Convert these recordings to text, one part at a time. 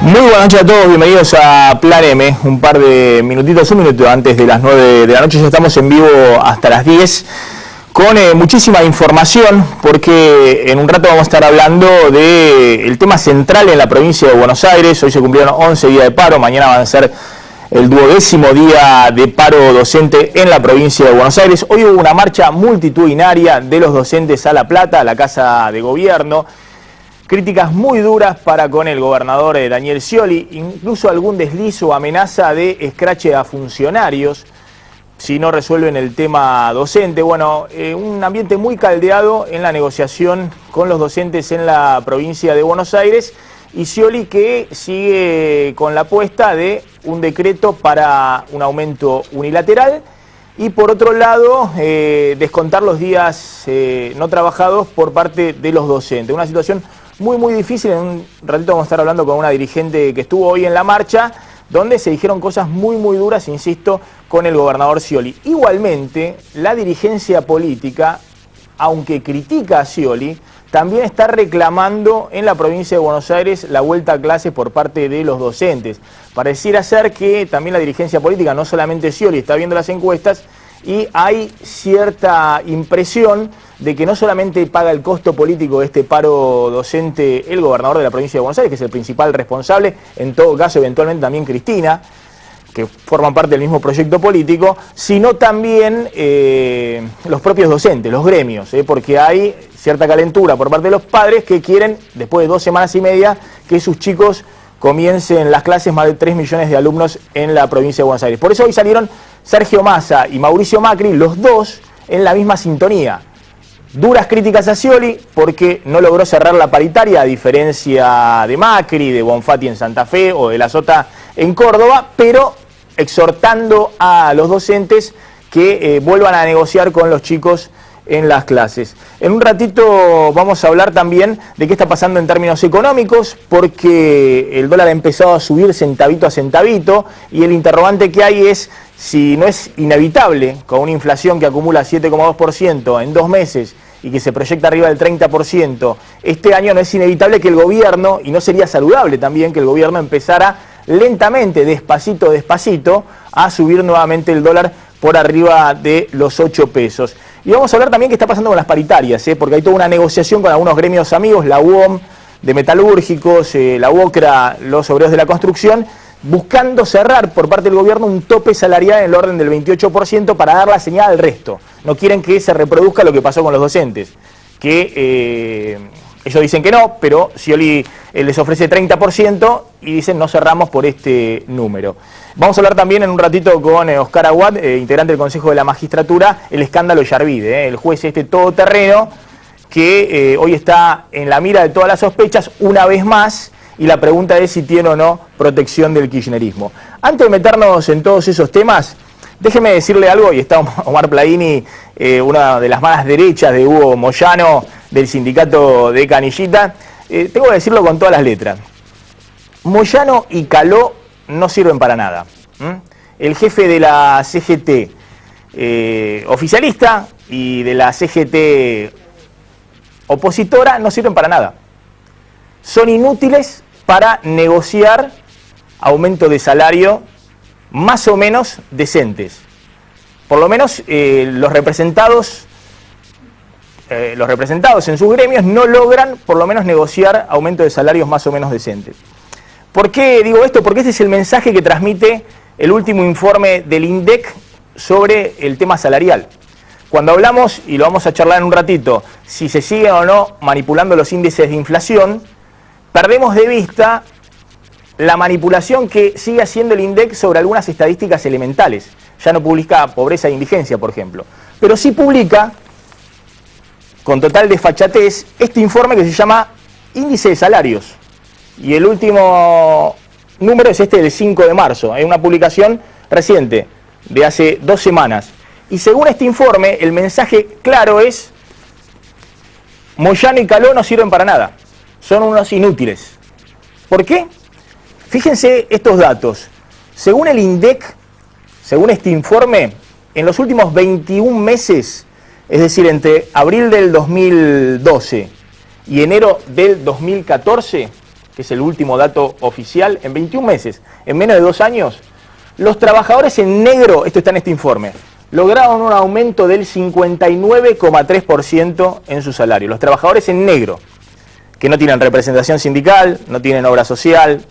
Muy buenas noches a todos, bienvenidos a Plan M, un par de minutitos, un minuto antes de las 9 de la noche, ya estamos en vivo hasta las 10 con muchísima información, porque en un rato vamos a estar hablando del tema central en la provincia de Buenos Aires. Hoy se cumplieron 11 días de paro, mañana van a ser el 12º día de paro docente en la provincia de Buenos Aires. Hoy hubo una marcha multitudinaria de los docentes a La Plata, a la Casa de Gobierno. Críticas muy duras para con el gobernador Daniel Scioli, incluso algún desliz o amenaza de escrache a funcionarios si no resuelven el tema docente. Bueno, un ambiente muy caldeado en la negociación con los docentes en la provincia de Buenos Aires, y Scioli que sigue con la apuesta de un decreto para un aumento unilateral y por otro lado descontar los días no trabajados por parte de los docentes. Una situación muy difícil. En un ratito vamos a estar hablando con una dirigente que estuvo hoy en la marcha, donde se dijeron cosas muy duras, insisto, con el gobernador Scioli. Igualmente, la dirigencia política, aunque critica a Scioli, también está reclamando en la provincia de Buenos Aires la vuelta a clases por parte de los docentes. Pareciera ser que también la dirigencia política, no solamente Scioli, está viendo las encuestas y hay cierta impresión de que no solamente paga el costo político de este paro docente el gobernador de la provincia de Buenos Aires, que es el principal responsable, en todo caso eventualmente también Cristina, que forman parte del mismo proyecto político, sino también los propios docentes, los gremios, porque hay cierta calentura por parte de los padres que quieren, después de 2 semanas y media, que sus chicos comiencen las clases, más de 3 millones de alumnos en la provincia de Buenos Aires. Por eso hoy salieron Sergio Massa y Mauricio Macri, los dos en la misma sintonía. Duras críticas a Scioli porque no logró cerrar la paritaria, a diferencia de Macri, de Bonfatti en Santa Fe o de La Sota en Córdoba, pero exhortando a los docentes que vuelvan a negociar con los chicos en las clases. En un ratito vamos a hablar también de qué está pasando en términos económicos, porque el dólar ha empezado a subir centavito a centavito y el interrogante que hay es si no es inevitable, con una inflación que acumula 7,2% en 2 meses y que se proyecta arriba del 30%, este año no es inevitable que el gobierno, y no sería saludable también que el gobierno empezara lentamente, despacito, a subir nuevamente el dólar por arriba de los 8 pesos. Y vamos a hablar también qué está pasando con las paritarias, porque hay toda una negociación con algunos gremios amigos, la UOM de metalúrgicos, la UOCRA, los obreros de la construcción, buscando cerrar por parte del gobierno un tope salarial en el orden del 28% para dar la señal al resto. No quieren que se reproduzca lo que pasó con los docentes, que ellos dicen que no, pero Scioli les ofrece 30% y dicen no cerramos por este número. Vamos a hablar también en un ratito con Oscar Aguad, integrante del Consejo de la Magistratura, el escándalo Yarvide, el juez todoterreno que hoy está en la mira de todas las sospechas una vez más, y la pregunta es si tiene o no protección del kirchnerismo. Antes de meternos en todos esos temas, déjeme decirle algo, y está Omar Plaini, una de las manos derechas de Hugo Moyano, del sindicato de Canillita. Tengo que decirlo con todas las letras. Moyano y Caló no sirven para nada. El jefe de la CGT oficialista y de la CGT opositora no sirven para nada. Son inútiles para negociar aumento de salario más o menos decentes. Por lo menos los representados en sus gremios no logran por lo menos negociar aumento de salarios más o menos decentes. ¿Por qué digo esto? Porque este es el mensaje que transmite el último informe del INDEC sobre el tema salarial. Cuando hablamos, y lo vamos a charlar en un ratito, si se siguen o no manipulando los índices de inflación, perdemos de vista la manipulación que sigue haciendo el INDEC sobre algunas estadísticas elementales. Ya no publica pobreza e indigencia, por ejemplo, pero sí publica, con total desfachatez, este informe que se llama Índice de Salarios. Y el último número es este del 5 de marzo, es una publicación reciente, de hace 2 semanas. Y según este informe, el mensaje claro es: Moyano y Caló no sirven para nada, son unos inútiles. ¿Por qué? Fíjense estos datos. Según el INDEC, según este informe, en los últimos 21 meses, es decir, entre abril del 2012 y enero del 2014, que es el último dato oficial, en 21 meses, en menos de 2 años, los trabajadores en negro, esto está en este informe, lograron un aumento del 59,3% en su salario. Los trabajadores en negro, que no tienen representación sindical, no tienen obra social,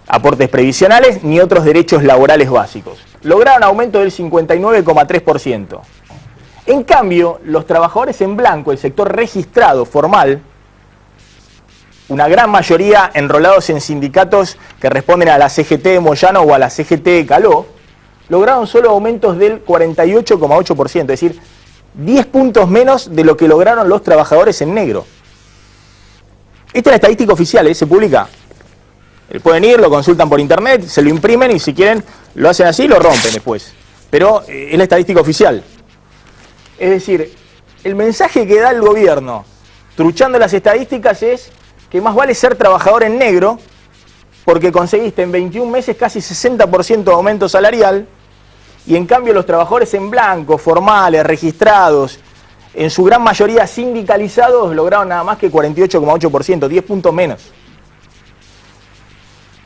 aportes previsionales, ni otros derechos laborales básicos. Lograron un aumento del 59,3%. En cambio, los trabajadores en blanco, el sector registrado, formal, una gran mayoría enrolados en sindicatos que responden a la CGT de Moyano o a la CGT de Caló, lograron solo aumentos del 48,8%, es decir, 10 puntos menos de lo que lograron los trabajadores en negro. Esta es la estadística oficial, se publica. Pueden ir, lo consultan por internet, se lo imprimen y si quieren lo hacen así y lo rompen después. Pero es la estadística oficial. Es decir, el mensaje que da el gobierno, truchando las estadísticas, es que más vale ser trabajador en negro porque conseguiste en 21 meses casi 60% de aumento salarial y en cambio los trabajadores en blanco, formales, registrados, en su gran mayoría sindicalizados, lograron nada más que 48,8%, 10 puntos menos.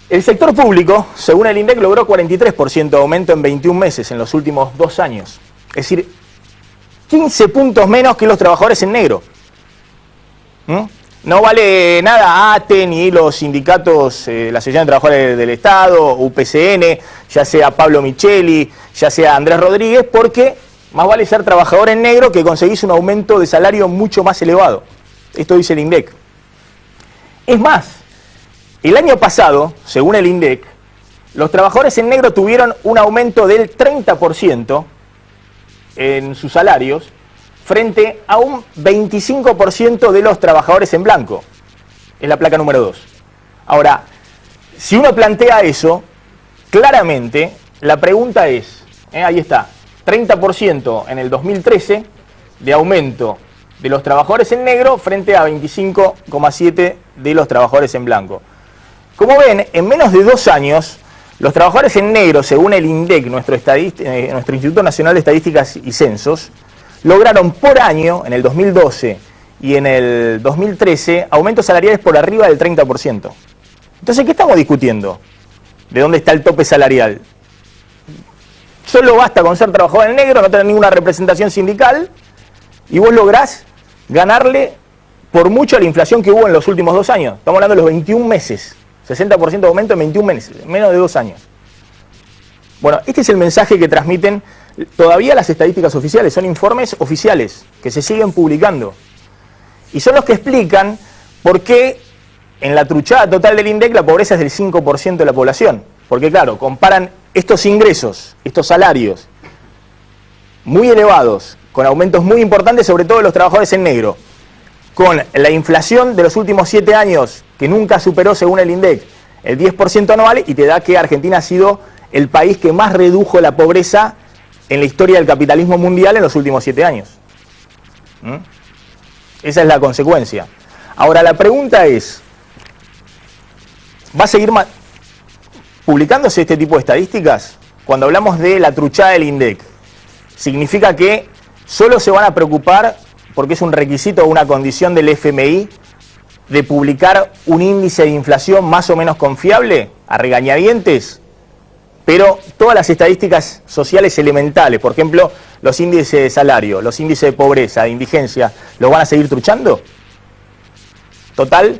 El sector público, según el INDEC, logró 43% de aumento en 21 meses en los últimos 2 años. Es decir, 15 puntos menos que los trabajadores en negro. No vale nada ATE ni los sindicatos, la Asociación de Trabajadores del Estado, UPCN, ya sea Pablo Micheli, ya sea Andrés Rodríguez, porque más vale ser trabajador en negro que conseguís un aumento de salario mucho más elevado. Esto dice el INDEC. Es más, el año pasado, según el INDEC, los trabajadores en negro tuvieron un aumento del 30% en sus salarios, frente a un 25% de los trabajadores en blanco. Es la placa número 2. Ahora, si uno plantea eso, claramente la pregunta es, ahí está, 30% en el 2013 de aumento de los trabajadores en negro frente a 25,7% de los trabajadores en blanco. Como ven, en menos de 2 años, los trabajadores en negro, según el INDEC, nuestro Instituto Nacional de Estadísticas y Censos, lograron por año, en el 2012 y en el 2013, aumentos salariales por arriba del 30%. Entonces, ¿qué estamos discutiendo? ¿De dónde está el tope salarial? Solo basta con ser trabajador en negro, no tener ninguna representación sindical, y vos lográs ganarle por mucho a la inflación que hubo en los últimos 2 años. Estamos hablando de los 21 meses. 60% de aumento en 21 meses, en menos de 2 años. Bueno, este es el mensaje que transmiten todavía las estadísticas oficiales, son informes oficiales que se siguen publicando. Y son los que explican por qué en la truchada total del INDEC la pobreza es del 5% de la población. Porque claro, comparan estos ingresos, estos salarios muy elevados, con aumentos muy importantes, sobre todo de los trabajadores en negro, con la inflación de los últimos 7 años, que nunca superó, según el INDEC, el 10% anual, y te da que Argentina ha sido el país que más redujo la pobreza en la historia del capitalismo mundial en los últimos 7 años. Esa es la consecuencia. Ahora, la pregunta es, ¿va a seguir publicándose este tipo de estadísticas? Cuando hablamos de la truchada del INDEC, ¿significa que solo se van a preocupar porque es un requisito o una condición del FMI de publicar un índice de inflación más o menos confiable, a regañadientes? Pero todas las estadísticas sociales elementales, por ejemplo, los índices de salario, los índices de pobreza, de indigencia, ¿los van a seguir truchando? Total,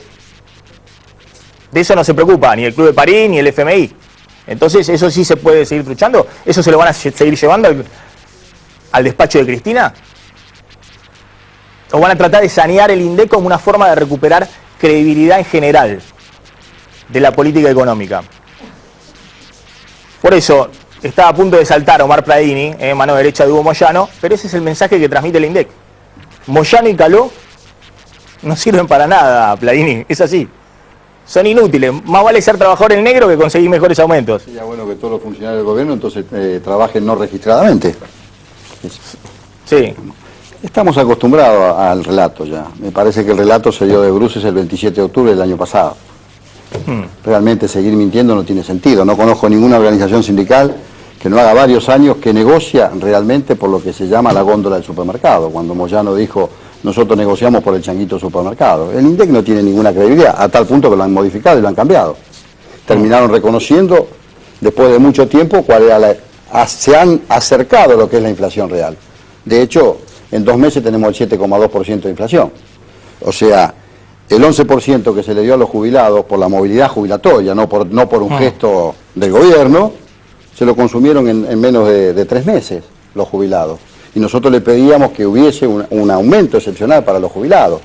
de eso no se preocupa ni el Club de París ni el FMI. Entonces, ¿eso sí se puede seguir truchando? ¿Eso se lo van a seguir llevando al despacho de Cristina? ¿O van a tratar de sanear el INDEC como una forma de recuperar credibilidad en general de la política económica? Por eso está a punto de saltar Omar Pradini, mano derecha de Hugo Moyano, pero ese es el mensaje que transmite el INDEC. Moyano y Caló no sirven para nada, Pladini, es así. Son inútiles, más vale ser trabajador en negro que conseguir mejores aumentos. Sería bueno que todos los funcionarios del gobierno entonces trabajen no registradamente. Sí. Estamos acostumbrados al relato ya. Me parece que el relato se dio de bruces el 27 de octubre del año pasado. Realmente seguir mintiendo no tiene sentido. No conozco ninguna organización sindical que no haga varios años que negocia realmente por lo que se llama la góndola del supermercado. Cuando Moyano dijo nosotros negociamos por el changuito supermercado. El INDEC no tiene ninguna credibilidad, a tal punto que lo han modificado y lo han cambiado. Terminaron reconociendo, después de mucho tiempo, cuál era se han acercado a lo que es la inflación real. De hecho, en 2 meses tenemos el 7,2% de inflación. O sea, el 11% que se le dio a los jubilados por la movilidad jubilatoria, no por un gesto del gobierno, se lo consumieron en menos de 3 meses los jubilados. Y nosotros le pedíamos que hubiese un aumento excepcional para los jubilados.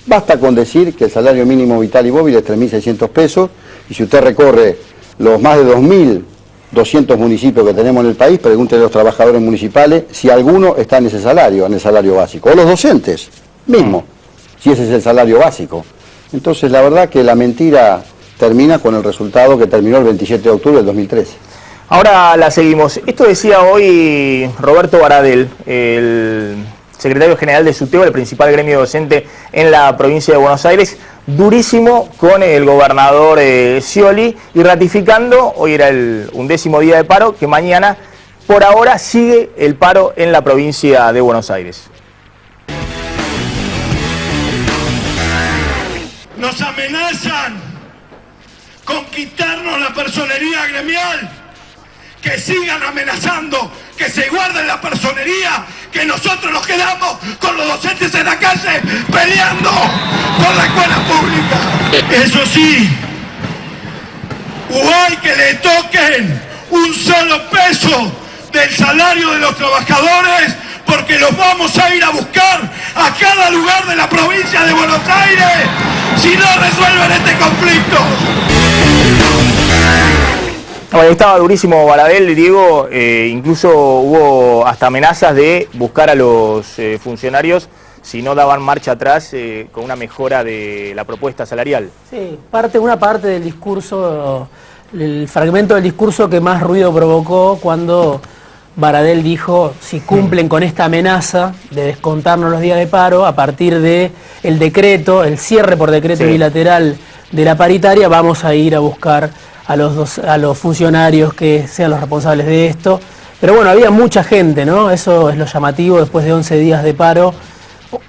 Basta con decir que el salario mínimo vital y móvil es 3.600 pesos, y si usted recorre los más de 2.200 municipios que tenemos en el país, pregúntele a los trabajadores municipales si alguno está en ese salario, en el salario básico, o los docentes mismo, si ese es el salario básico. Entonces la verdad que la mentira termina con el resultado que terminó el 27 de octubre del 2013. Ahora la seguimos. Esto decía hoy Roberto Baradel, el secretario general de SUTEBA, el principal gremio docente en la provincia de Buenos Aires, durísimo con el gobernador Scioli, y ratificando, hoy era el 11º día de paro, que mañana, por ahora, sigue el paro en la provincia de Buenos Aires. Nos amenazan con quitarnos la personería gremial, que sigan amenazando, que se guarden la personería, que nosotros nos quedamos con los docentes en la calle peleando por la escuela pública. Eso sí, hay que le toquen un solo peso del salario de los trabajadores, porque los vamos a ir a buscar a cada lugar de la provincia de Buenos Aires si no resuelven este conflicto. Bueno, estaba durísimo Baradel, Diego, incluso hubo hasta amenazas de buscar a los funcionarios si no daban marcha atrás con una mejora de la propuesta salarial. Sí, una parte del discurso, el fragmento del discurso que más ruido provocó cuando Baradel dijo: si cumplen con esta amenaza de descontarnos los días de paro, a partir de el decreto, el cierre por decreto bilateral de la paritaria, vamos a ir a buscar a los funcionarios que sean los responsables de esto. Pero bueno, había mucha gente, ¿no? Eso es lo llamativo, después de 11 días de paro,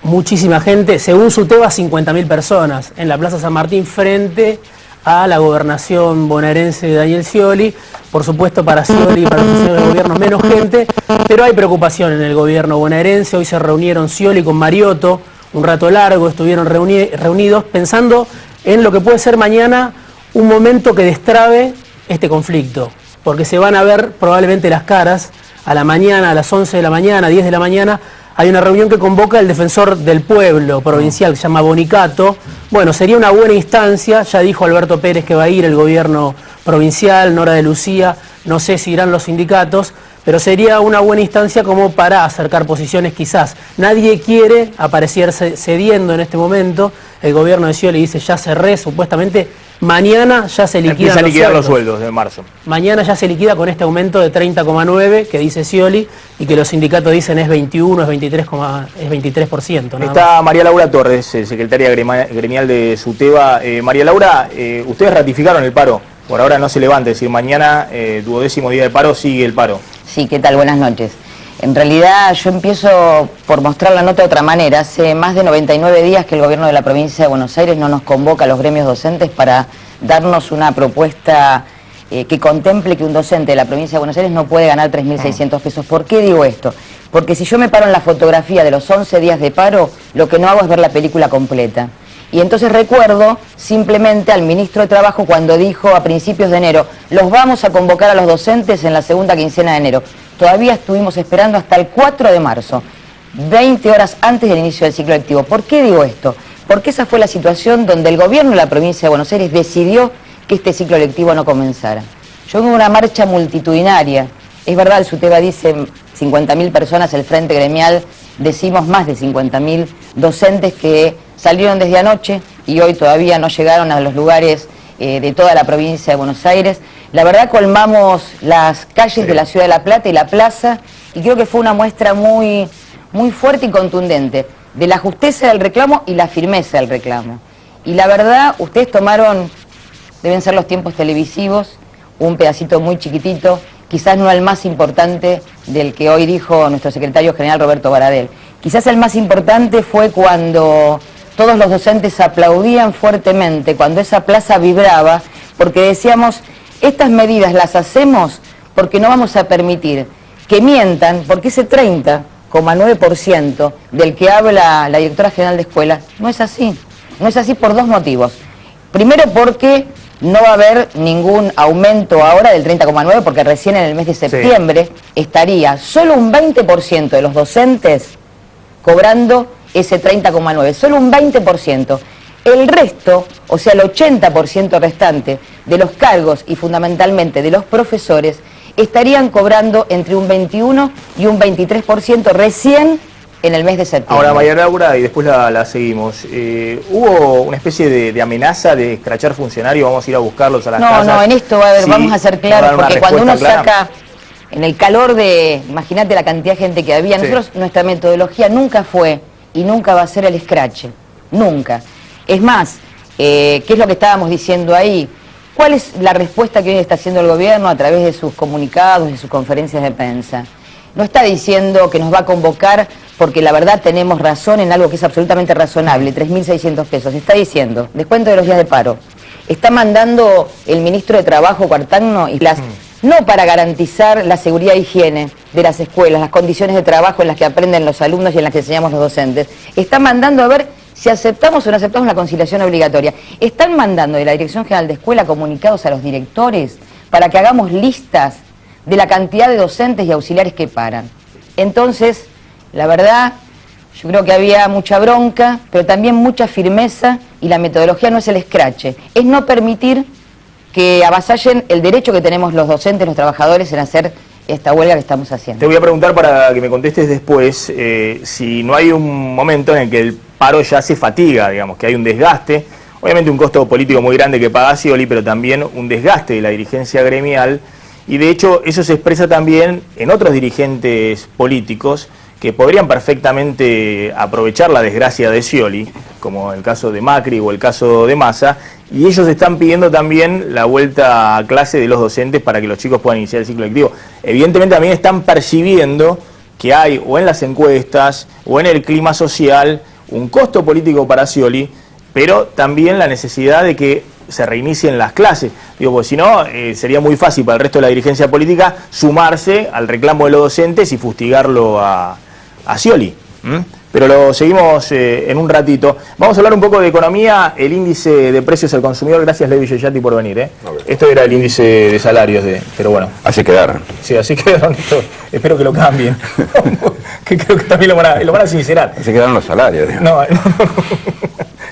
muchísima gente, según SUTEBA 50.000 personas, en la Plaza San Martín frente a la gobernación bonaerense de Daniel Scioli. Por supuesto, para Scioli y para los funcionarios del gobierno menos gente, pero hay preocupación en el gobierno bonaerense. Hoy se reunieron Scioli con Mariotto, un rato largo, estuvieron reunidos pensando en lo que puede ser mañana un momento que destrabe este conflicto, porque se van a ver probablemente las caras a la mañana, a las 11 de la mañana, 10 de la mañana. Hay una reunión que convoca el defensor del pueblo provincial, que se llama Bonicato. Bueno, sería una buena instancia, ya dijo Alberto Pérez que va a ir el gobierno provincial, Nora de Lucía, no sé si irán los sindicatos, pero sería una buena instancia como para acercar posiciones quizás. Nadie quiere aparecerse cediendo en este momento. El gobierno de Scioli dice: ya cerré, supuestamente mañana ya se liquidan los sueldos de marzo. Mañana ya se liquida con este aumento de 30,9 que dice Scioli, y que los sindicatos dicen es 21, es 23%. Está María Laura Torres, secretaria gremial de SUTEBA. María Laura, ustedes ratificaron el paro. Por ahora no se levanta, es decir, mañana, 12º día de paro, sigue el paro. Sí, ¿qué tal? Buenas noches. En realidad yo empiezo por mostrar la nota de otra manera. Hace más de 99 días que el gobierno de la provincia de Buenos Aires no nos convoca a los gremios docentes para darnos una propuesta que contemple que un docente de la provincia de Buenos Aires no puede ganar 3.600 pesos. ¿Por qué digo esto? Porque si yo me paro en la fotografía de los 11 días de paro, lo que no hago es ver la película completa. Y entonces recuerdo simplemente al ministro de Trabajo cuando dijo a principios de enero: los vamos a convocar a los docentes en la segunda quincena de enero. Todavía estuvimos esperando hasta el 4 de marzo, 20 horas antes del inicio del ciclo lectivo. ¿Por qué digo esto? Porque esa fue la situación donde el gobierno de la provincia de Buenos Aires decidió que este ciclo lectivo no comenzara. Yo hubo una marcha multitudinaria. Es verdad, el SUTEBA dice 50.000 personas, el Frente Gremial decimos más de 50.000 docentes que salieron desde anoche y hoy todavía no llegaron a los lugares de toda la provincia de Buenos Aires. La verdad, colmamos las calles de la ciudad de La Plata y la plaza, y creo que fue una muestra muy fuerte y contundente de la justeza del reclamo y la firmeza del reclamo. Y la verdad, ustedes tomaron, deben ser los tiempos televisivos, un pedacito muy chiquitito, quizás no el más importante del que hoy dijo nuestro secretario general Roberto Baradel. Quizás el más importante fue cuando todos los docentes aplaudían fuertemente, cuando esa plaza vibraba, porque decíamos, estas medidas las hacemos porque no vamos a permitir que mientan, porque ese 30,9% del que habla la directora general de escuela no es así. No es así por dos motivos. Primero, porque no va a haber ningún aumento ahora del 30,9%, porque recién en el mes de septiembre estaría solo un 20% de los docentes cobrando ese 30,9%, solo un 20%. El resto, o sea el 80% restante de los cargos y fundamentalmente de los profesores, estarían cobrando entre un 21 y un 23% recién en el mes de septiembre. Ahora, María Laura, y después la seguimos. ¿Hubo una especie de amenaza de escrachar funcionarios? Vamos a ir a buscarlos a las casas. No, en esto vamos a ser claros, porque cuando uno saca, en el calor de, imagínate la cantidad de gente que había, nosotros, nuestra metodología nunca fue y nunca va a ser el escrache, nunca. Es más, ¿qué es lo que estábamos diciendo ahí? ¿Cuál es la respuesta que hoy está haciendo el gobierno a través de sus comunicados, de sus conferencias de prensa? No está diciendo que nos va a convocar porque la verdad tenemos razón en algo que es absolutamente razonable, 3.600 pesos. Está diciendo, descuento de los días de paro. Está mandando el ministro de Trabajo, Cuartagno, y no para garantizar la seguridad e higiene de las escuelas, las condiciones de trabajo en las que aprenden los alumnos y en las que enseñamos los docentes. Está mandando a ver si aceptamos o no aceptamos la conciliación obligatoria. Están mandando de la Dirección General de Escuela comunicados a los directores para que hagamos listas de la cantidad de docentes y auxiliares que paran. Entonces, la verdad, yo creo que había mucha bronca, pero también mucha firmeza, y la metodología no es el escrache, es no permitir que avasallen el derecho que tenemos los docentes, los trabajadores, en hacer esta huelga que estamos haciendo. Te voy a preguntar para que me contestes después si no hay un momento en el que el paro ya se fatiga, digamos, que hay un desgaste, obviamente un costo político muy grande que paga Scioli, pero también un desgaste de la dirigencia gremial, y de hecho eso se expresa también en otros dirigentes políticos que podrían perfectamente aprovechar la desgracia de Scioli, como el caso de Macri o el caso de Massa, y ellos están pidiendo también la vuelta a clase de los docentes para que los chicos puedan iniciar el ciclo lectivo. Evidentemente también están percibiendo que hay, o en las encuestas, o en el clima social, un costo político para Scioli, pero también la necesidad de que se reinicien las clases. Digo, pues si no, sería muy fácil para el resto de la dirigencia política sumarse al reclamo de los docentes y fustigarlo a Scioli. Pero lo seguimos en un ratito. Vamos a hablar un poco de economía, el índice de precios al consumidor. Gracias, Levi Yoyati, por venir. Esto era el índice de salarios, pero bueno. Así quedaron. Sí, así quedaron. Espero que lo cambien. Que creo que también lo van a sincerar. Así quedaron los salarios, digamos.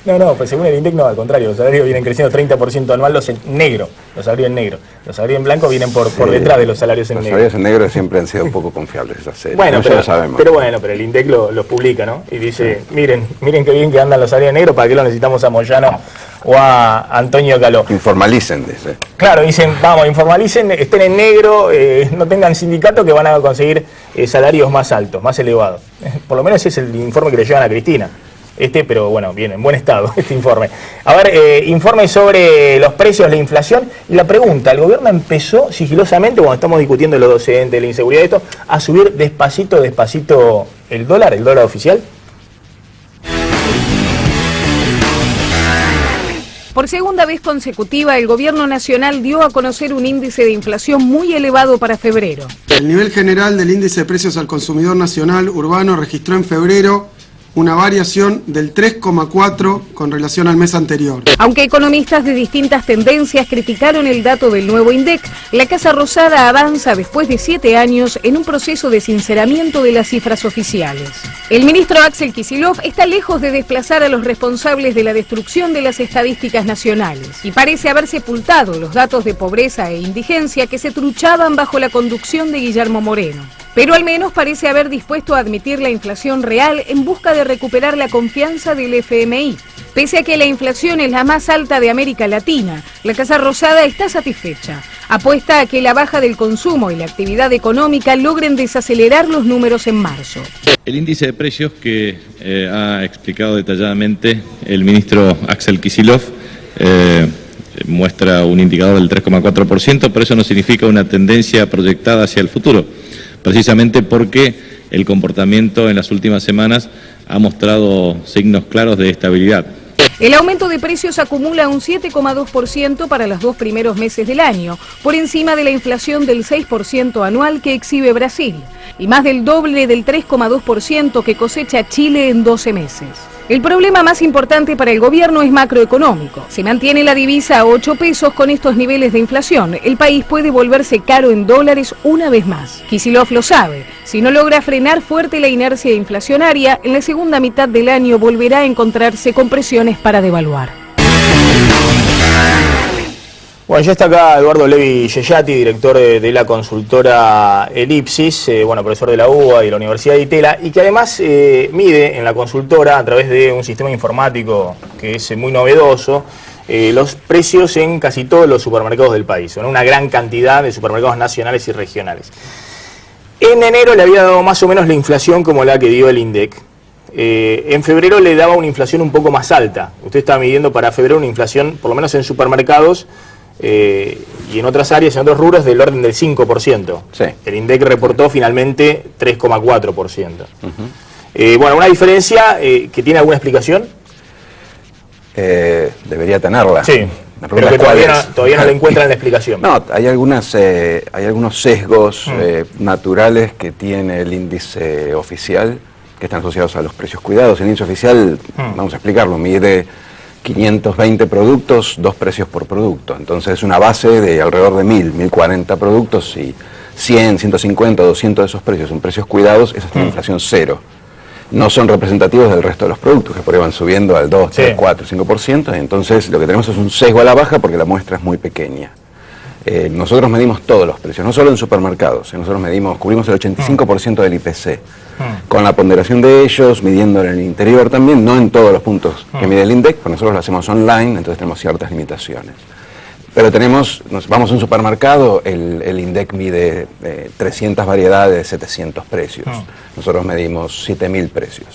No, pues según el INDEC no, al contrario, los salarios vienen creciendo 30% anual, los en negro, los salarios en negro. Los salarios en blanco vienen por detrás de los salarios en negro. Los salarios en negro siempre han sido un poco confiables, esas series. Bueno, pero, lo sabemos. Pero el INDEC los publica, ¿no? Y dice, miren qué bien que andan los salarios en negro, ¿para qué lo necesitamos a Moyano o a Antonio Caló? Informalicen, dice. Claro, dicen, vamos, informalicen, estén en negro, no tengan sindicato, que van a conseguir salarios más altos, más elevados. Por lo menos ese es el informe que le llevan a Cristina. Pero bueno, bien, en buen estado este informe. A ver, informe sobre los precios, la inflación y la pregunta. El gobierno empezó sigilosamente, cuando estamos discutiendo los docentes, la inseguridad de esto, a subir despacito el dólar oficial. Por segunda vez consecutiva, el gobierno nacional dio a conocer un índice de inflación muy elevado para febrero. El nivel general del índice de precios al consumidor nacional urbano registró en febrero una variación del 3,4 con relación al mes anterior. Aunque economistas de distintas tendencias criticaron el dato del nuevo INDEC, la Casa Rosada avanza después de 7 años en un proceso de sinceramiento de las cifras oficiales. El ministro Axel Kicillof está lejos de desplazar a los responsables de la destrucción de las estadísticas nacionales y parece haber sepultado los datos de pobreza e indigencia que se truchaban bajo la conducción de Guillermo Moreno. Pero al menos parece haber dispuesto a admitir la inflación real en busca de recuperar la confianza del FMI. Pese a que la inflación es la más alta de América Latina, la Casa Rosada está satisfecha. Apuesta a que la baja del consumo y la actividad económica logren desacelerar los números en marzo. El índice de precios que ha explicado detalladamente el ministro Axel Kicillof muestra un indicador del 3,4%, pero eso no significa una tendencia proyectada hacia el futuro. precisamente porque el comportamiento en las últimas semanas ha mostrado signos claros de estabilidad. El aumento de precios acumula un 7,2% para los 2 primeros meses del año, por encima de la inflación del 6% anual que exhibe Brasil, y más del doble del 3,2% que cosecha Chile en 12 meses. El problema más importante para el gobierno es macroeconómico. Si mantiene la divisa a 8 pesos con estos niveles de inflación, el país puede volverse caro en dólares una vez más. Kicillof lo sabe. Si no logra frenar fuerte la inercia inflacionaria, en la segunda mitad del año volverá a encontrarse con presiones para devaluar. Bueno, ya está acá Eduardo Levi Yeyati, director de la consultora Elipsis, profesor de la UBA y de la Universidad de Itela, y que además mide en la consultora, a través de un sistema informático que es muy novedoso, los precios en casi todos los supermercados del país, en una gran cantidad de supermercados nacionales y regionales. En enero le había dado más o menos la inflación como la que dio el INDEC. En febrero le daba una inflación un poco más alta. Usted estaba midiendo para febrero una inflación, por lo menos en supermercados, y en otras áreas, en otros rubros, del orden del 5%. Sí. El INDEC reportó finalmente 3,4%. Una diferencia que tiene alguna explicación. Debería tenerla. Sí, pero que todavía no le encuentran la explicación. No, hay algunos sesgos naturales que tiene el índice oficial, que están asociados a los precios cuidados. El índice oficial, vamos a explicarlo, mide 520 productos, 2 precios por producto. Entonces es una base de alrededor de 1040 productos y 100, 150, 200 de esos precios son precios cuidados, esa es una inflación cero. No son representativos del resto de los productos, que por ahí van subiendo al 2, 3, 4, 5%, entonces lo que tenemos es un sesgo a la baja porque la muestra es muy pequeña. Nosotros medimos todos los precios, no solo en supermercados, nosotros cubrimos el 85% del IPC, con la ponderación de ellos, midiéndolo en el interior también, no en todos los puntos que mide el INDEC, porque nosotros lo hacemos online, entonces tenemos ciertas limitaciones. Pero vamos a un supermercado, el INDEC mide 300 variedades, 700 precios. Nosotros medimos 7000 precios.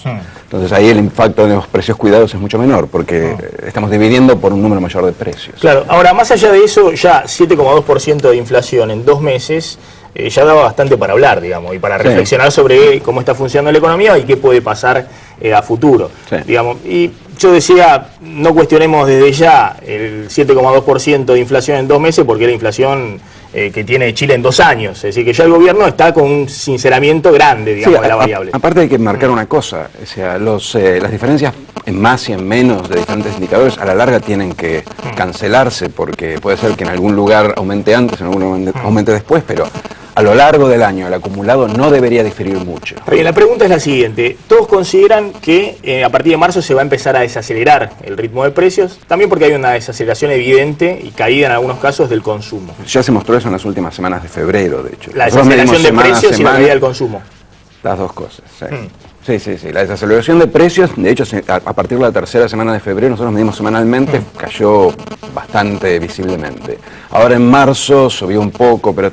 Entonces ahí el impacto de los precios cuidados es mucho menor, porque estamos dividiendo por un número mayor de precios. Claro, ahora más allá de eso, ya 7,2% de inflación en 2 meses, ya daba bastante para hablar, digamos, y para reflexionar sobre cómo está funcionando la economía y qué puede pasar a futuro. Digamos. Y yo decía, no cuestionemos desde ya el 7,2% de inflación en 2 meses, porque es la inflación que tiene Chile en 2 años. Es decir, que ya el gobierno está con un sinceramiento grande, digamos, de la variable. Aparte hay que marcar una cosa, o sea, las diferencias en más y en menos de diferentes indicadores a la larga tienen que cancelarse, porque puede ser que en algún lugar aumente antes, en algún lugar aumente después, pero a lo largo del año el acumulado no debería diferir mucho. Bien, la pregunta es la siguiente. Todos consideran que a partir de marzo se va a empezar a desacelerar el ritmo de precios, también porque hay una desaceleración evidente y caída en algunos casos del consumo. Ya se mostró eso en las últimas semanas de febrero, de hecho. La desaceleración de precios y la caída del consumo. Las dos cosas, sí. Sí. La desaceleración de precios, de hecho, a partir de la tercera semana de febrero, nosotros medimos semanalmente, cayó bastante visiblemente. Ahora en marzo subió un poco, pero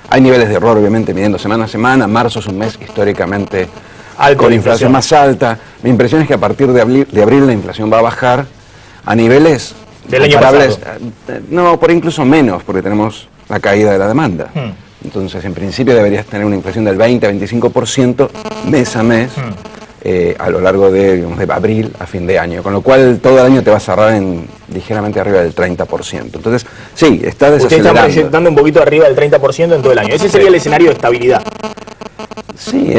hay niveles de error, obviamente, midiendo semana a semana. Marzo es un mes históricamente con la inflación más alta. Mi impresión es que a partir de abril la inflación va a bajar a niveles del año pasado. No, por incluso menos, porque tenemos la caída de la demanda. Entonces, en principio deberías tener una inflación del 20-25% mes a mes a lo largo de abril a fin de año, con lo cual todo el año te va a cerrar en ligeramente arriba del 30%. Entonces, sí, está desacelerando. Usted está proyectando un poquito arriba del 30% en todo el año. Ese sería el escenario de estabilidad. Sí,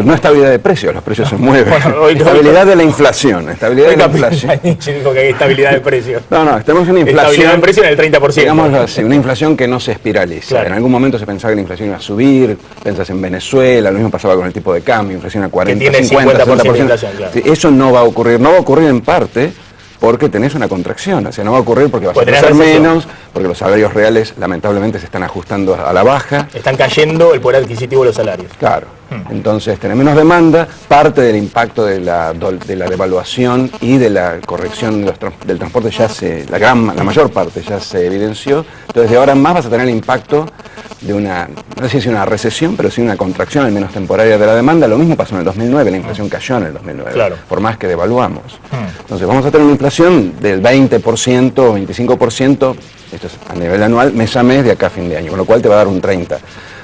no estabilidad de precios, los precios se mueven. Estabilidad de la inflación. Estabilidad de la inflación. Dijo que hay estabilidad de precios. No, estamos en una inflación. Estabilidad de precios en el 30%. Digámoslo así, una inflación que no se espiraliza. Claro. En algún momento se pensaba que la inflación iba a subir, pensás en Venezuela, lo mismo pasaba con el tipo de cambio, inflación a 40, que tiene 50%, 60%. De inflación, claro. Sí, eso no va a ocurrir. No va a ocurrir en parte porque tenés una contracción, o sea, no va a ocurrir porque vas a crecer menos, porque los salarios reales lamentablemente se están ajustando a la baja. Están cayendo el poder adquisitivo de los salarios. Claro, entonces tenés menos demanda, parte del impacto de la devaluación y de la corrección del transporte la mayor parte ya se evidenció, entonces de ahora en más vas a tener el impacto de no sé si una recesión, pero sí una contracción, al menos temporaria, de la demanda. Lo mismo pasó en el 2009, la inflación cayó en el 2009, claro, por más que devaluamos. Entonces vamos a tener una inflación del 20%, 25%, esto es a nivel anual, mes a mes de acá a fin de año, con lo cual te va a dar un 30%.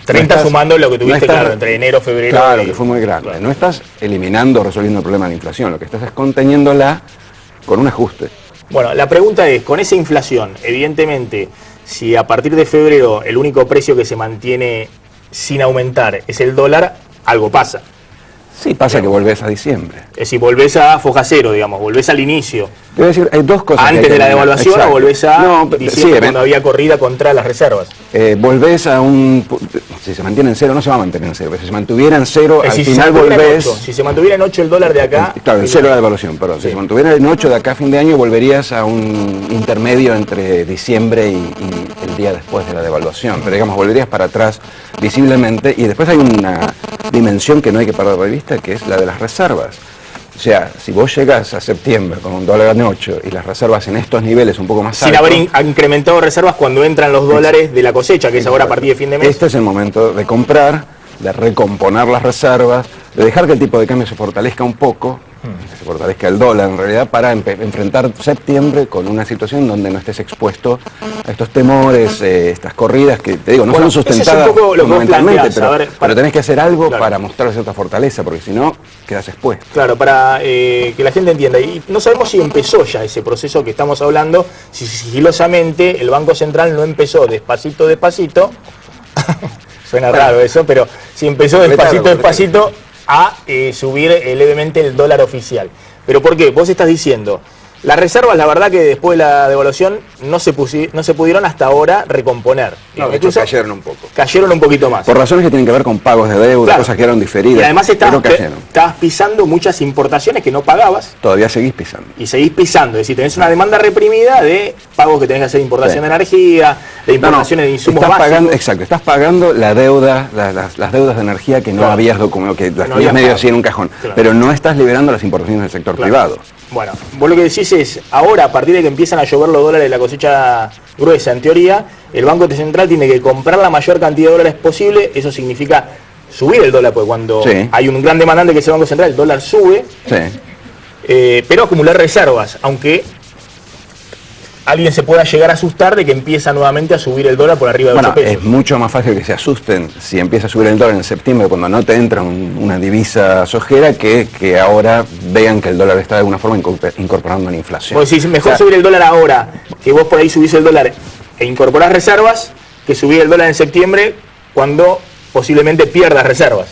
30 sumando lo que tuviste, claro, entre enero, febrero. Claro, que fue muy grande. Claro. No estás eliminando o resolviendo el problema de la inflación, lo que estás es conteniéndola con un ajuste. Bueno, la pregunta es, con esa inflación, evidentemente, si a partir de febrero el único precio que se mantiene sin aumentar es el dólar, algo pasa. Sí, pasa que volvés a diciembre. Es decir, volvés a foja cero, digamos, volvés al inicio. Te voy a decir, hay dos cosas. Antes de la devaluación. Exacto. O volvés a diciembre, sí, cuando había corrida contra las reservas. Volvés a un... Si se mantiene en cero, no se va a mantener en cero. Pero si se mantuviera en cero, al final volvés... Si se mantuviera en 8 el dólar de acá... Claro, el cero de la devaluación, perdón. Sí. Si se mantuviera en 8 de acá a fin de año, volverías a un intermedio entre diciembre y el día después de la devaluación. Pero digamos, volverías para atrás visiblemente. Y después hay una dimensión que no hay que perder de vista, que es la de las reservas. O sea, si vos llegás a septiembre con un dólar en 8 y las reservas en estos niveles un poco más altos... Sin haber incrementado reservas cuando entran los dólares de la cosecha, que es ahora a partir de fin de mes. Este es el momento de comprar, de recomponer las reservas, de dejar que el tipo de cambio se fortalezca un poco, que se fortalezca el dólar en realidad, para enfrentar septiembre con una situación donde no estés expuesto a estos temores, estas corridas que, te digo, no son sustentadas fundamentalmente, pero tenés que hacer algo para mostrar cierta fortaleza, porque si no, quedas expuesto. Claro, para que la gente entienda, y no sabemos si empezó ya ese proceso que estamos hablando, si sigilosamente el Banco Central no empezó despacito, suena raro eso, pero si empezó despacito a subir levemente el dólar oficial. ¿Pero por qué? Vos estás diciendo, las reservas, la verdad que después de la devaluación no se pudieron hasta ahora recomponer. No, de hecho cayeron un poco. Cayeron un poquito más. Por razones que tienen que ver con pagos de deuda, cosas que eran diferidas. Y además estabas pisando muchas importaciones que no pagabas. Todavía seguís pisando. Y seguís pisando. Es decir, tenés una demanda reprimida de pagos que tenés que hacer de importación de energía, de importaciones de insumos básicos. Exacto, estás pagando la deuda, las deudas de energía que no habías documentado, que las tenías medio así en un cajón. Pero no estás liberando las importaciones del sector privado. Bueno, vos lo que decís es, ahora a partir de que empiezan a llover los dólares de la cosecha gruesa, en teoría, el Banco Central tiene que comprar la mayor cantidad de dólares posible. Eso significa subir el dólar, porque cuando hay un gran demandante que es el Banco Central, el dólar sube, pero acumular reservas, aunque alguien se pueda llegar a asustar de que empieza nuevamente a subir el dólar por arriba de 8 pesos. Es mucho más fácil que se asusten si empieza a subir el dólar en septiembre cuando no te entra una divisa sojera que ahora vean que el dólar está de alguna forma incorporando la inflación. Vos decís, mejor subir el dólar ahora, que vos por ahí subís el dólar e incorporás reservas, que subir el dólar en septiembre cuando posiblemente pierdas reservas.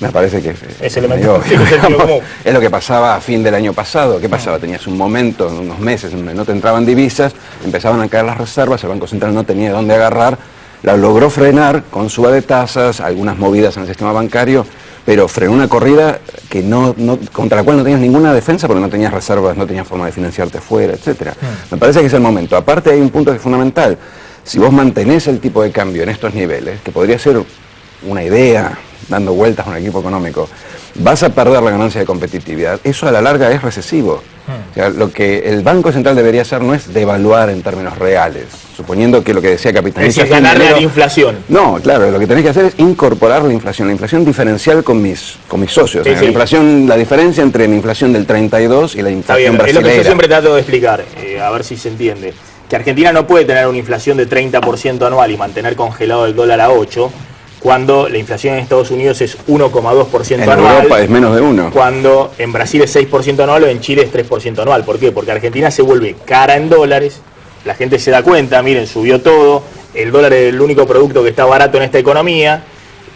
Me parece que es elemento es lo que pasaba a fin del año pasado. ¿Qué pasaba? Tenías un momento, unos meses, donde no te entraban divisas, empezaban a caer las reservas, el Banco Central no tenía dónde agarrar, la logró frenar con suba de tasas, algunas movidas en el sistema bancario, pero frenó una corrida que contra la cual no tenías ninguna defensa porque no tenías reservas, no tenías forma de financiarte fuera, etcétera. Me parece que es el momento. Aparte hay un punto que es fundamental. Si vos mantenés el tipo de cambio en estos niveles, que podría ser una idea dando vueltas a un equipo económico, vas a perder la ganancia de competitividad. Eso a la larga es recesivo. O sea, lo que el Banco Central debería hacer no es devaluar en términos reales, suponiendo que lo que decía Capitanich... Es ganarle a la inflación. No, claro, lo que tenés que hacer es incorporar la inflación diferencial con mis socios. La diferencia entre la inflación del 32 y la inflación brasileña. Es lo que yo siempre trato de explicar, a ver si se entiende. Que Argentina no puede tener una inflación de 30% anual y mantener congelado el dólar a 8%, cuando la inflación en Estados Unidos es 1,2% anual. En Europa es menos de 1. Cuando en Brasil es 6% anual o en Chile es 3% anual. ¿Por qué? Porque Argentina se vuelve cara en dólares, la gente se da cuenta, miren, subió todo, el dólar es el único producto que está barato en esta economía,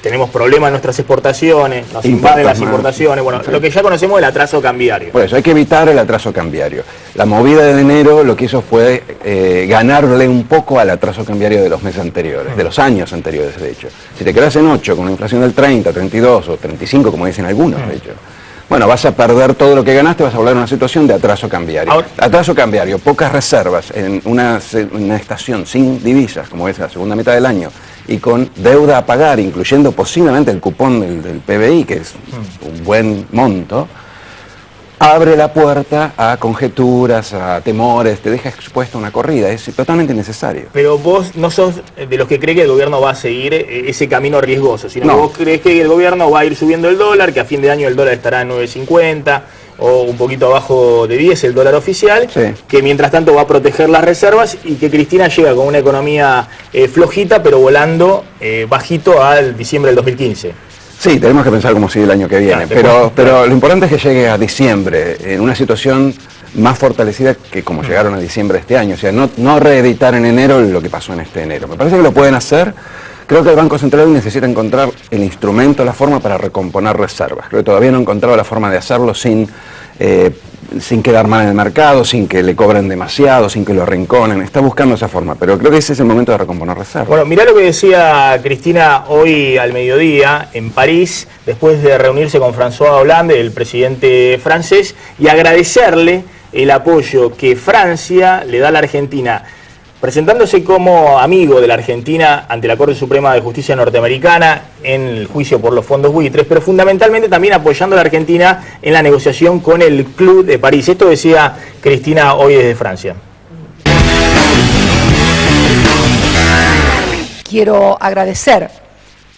tenemos problemas en nuestras exportaciones, nos invaden las importaciones, bueno, lo que ya conocemos es el atraso cambiario. Por eso hay que evitar el atraso cambiario. La movida de enero lo que hizo fue ganarle un poco al atraso cambiario de los meses anteriores, de los años anteriores de hecho. Si te quedas en 8 con una inflación del 30, 32 o 35 como dicen algunos de hecho, bueno, vas a perder todo lo que ganaste, vas a volver a una situación de atraso cambiario. Ahora, atraso cambiario, pocas reservas en una estación sin divisas, como es la segunda mitad del año, y con deuda a pagar, incluyendo posiblemente el cupón del PBI, que es un buen monto, abre la puerta a conjeturas, a temores, te deja expuesto a una corrida, es totalmente innecesario. Pero vos no sos de los que cree que el gobierno va a seguir ese camino riesgoso, sino que vos crees que el gobierno va a ir subiendo el dólar, que a fin de año el dólar estará en 9.50, o un poquito abajo de 10 el dólar oficial, sí, que mientras tanto va a proteger las reservas y que Cristina llega con una economía flojita, pero volando bajito al diciembre del 2015. Sí, tenemos que pensar cómo sigue el año que viene, pero lo importante es que llegue a diciembre en una situación más fortalecida que como llegaron a diciembre de este año. O sea, no reeditar en enero lo que pasó en este enero. Me parece que lo pueden hacer. Creo que el Banco Central necesita encontrar el instrumento, la forma para recomponer reservas. Creo que todavía no ha encontrado la forma de hacerlo sin quedar mal en el mercado, sin que le cobren demasiado, sin que lo arrinconen. Está buscando esa forma, pero creo que ese es el momento de recomponer reservas. Bueno, mirá lo que decía Cristina hoy al mediodía en París, después de reunirse con François Hollande, el presidente francés, y agradecerle el apoyo que Francia le da a la Argentina, presentándose como amigo de la Argentina ante la Corte Suprema de Justicia norteamericana en el juicio por los fondos buitres, pero fundamentalmente también apoyando a la Argentina en la negociación con el Club de París. Esto decía Cristina hoy desde Francia. Quiero agradecer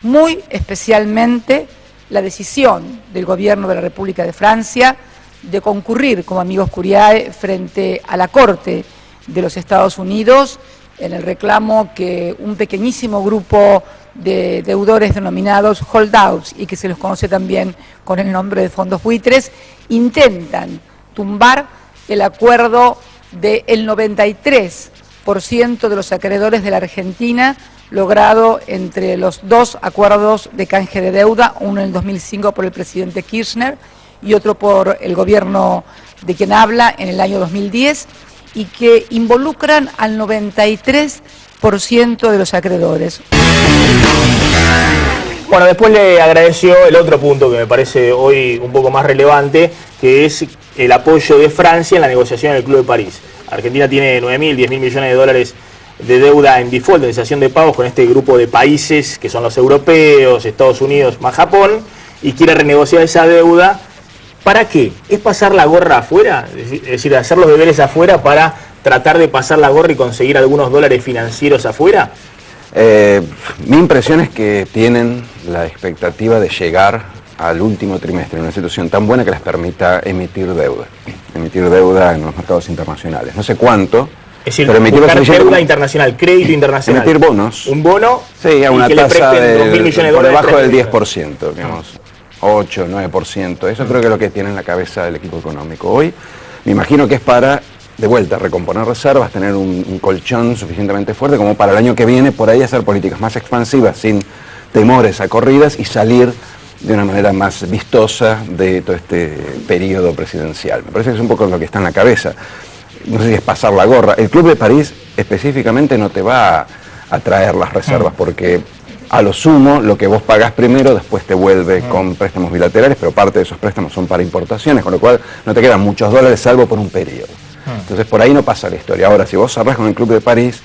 muy especialmente la decisión del Gobierno de la República de Francia de concurrir como amigos Curiae frente a la Corte de los Estados Unidos en el reclamo que un pequeñísimo grupo de deudores denominados holdouts, y que se los conoce también con el nombre de fondos buitres, intentan tumbar el acuerdo del 93% de los acreedores de la Argentina logrado entre los dos acuerdos de canje de deuda, uno en el 2005 por el presidente Kirchner y otro por el gobierno de quien habla en el año 2010, y que involucran al 93% de los acreedores. Bueno, después le agradeció el otro punto que me parece hoy un poco más relevante, que es el apoyo de Francia en la negociación del Club de París. Argentina tiene 9.000, 10.000 millones de dólares de deuda en default, en cesación de pagos con este grupo de países que son los europeos, Estados Unidos más Japón, y quiere renegociar esa deuda. ¿Para qué? ¿Es pasar la gorra afuera? Es decir, hacer los deberes afuera para tratar de pasar la gorra y conseguir algunos dólares financieros afuera. Mi impresión es que tienen la expectativa de llegar al último trimestre en una situación tan buena que les permita emitir deuda en los mercados internacionales. No sé cuánto. Es decir, buscar deuda internacional, crédito internacional. Emitir bonos. Un bono, sí, a una tasa por debajo del 10%, digamos. 8, 9%, eso creo que es lo que tiene en la cabeza del equipo económico. Hoy me imagino que es para, de vuelta, recomponer reservas, tener un colchón suficientemente fuerte como para el año que viene por ahí hacer políticas más expansivas, sin temores a corridas, y salir de una manera más vistosa de todo este periodo presidencial. Me parece que es un poco lo que está en la cabeza. No sé si es pasar la gorra. El Club de París específicamente no te va a traer las reservas, porque a lo sumo, lo que vos pagás primero, después te vuelve con préstamos bilaterales, pero parte de esos préstamos son para importaciones, con lo cual no te quedan muchos dólares, salvo por un periodo. Entonces por ahí no pasa la historia. Ahora, si vos cerrás con el Club de París,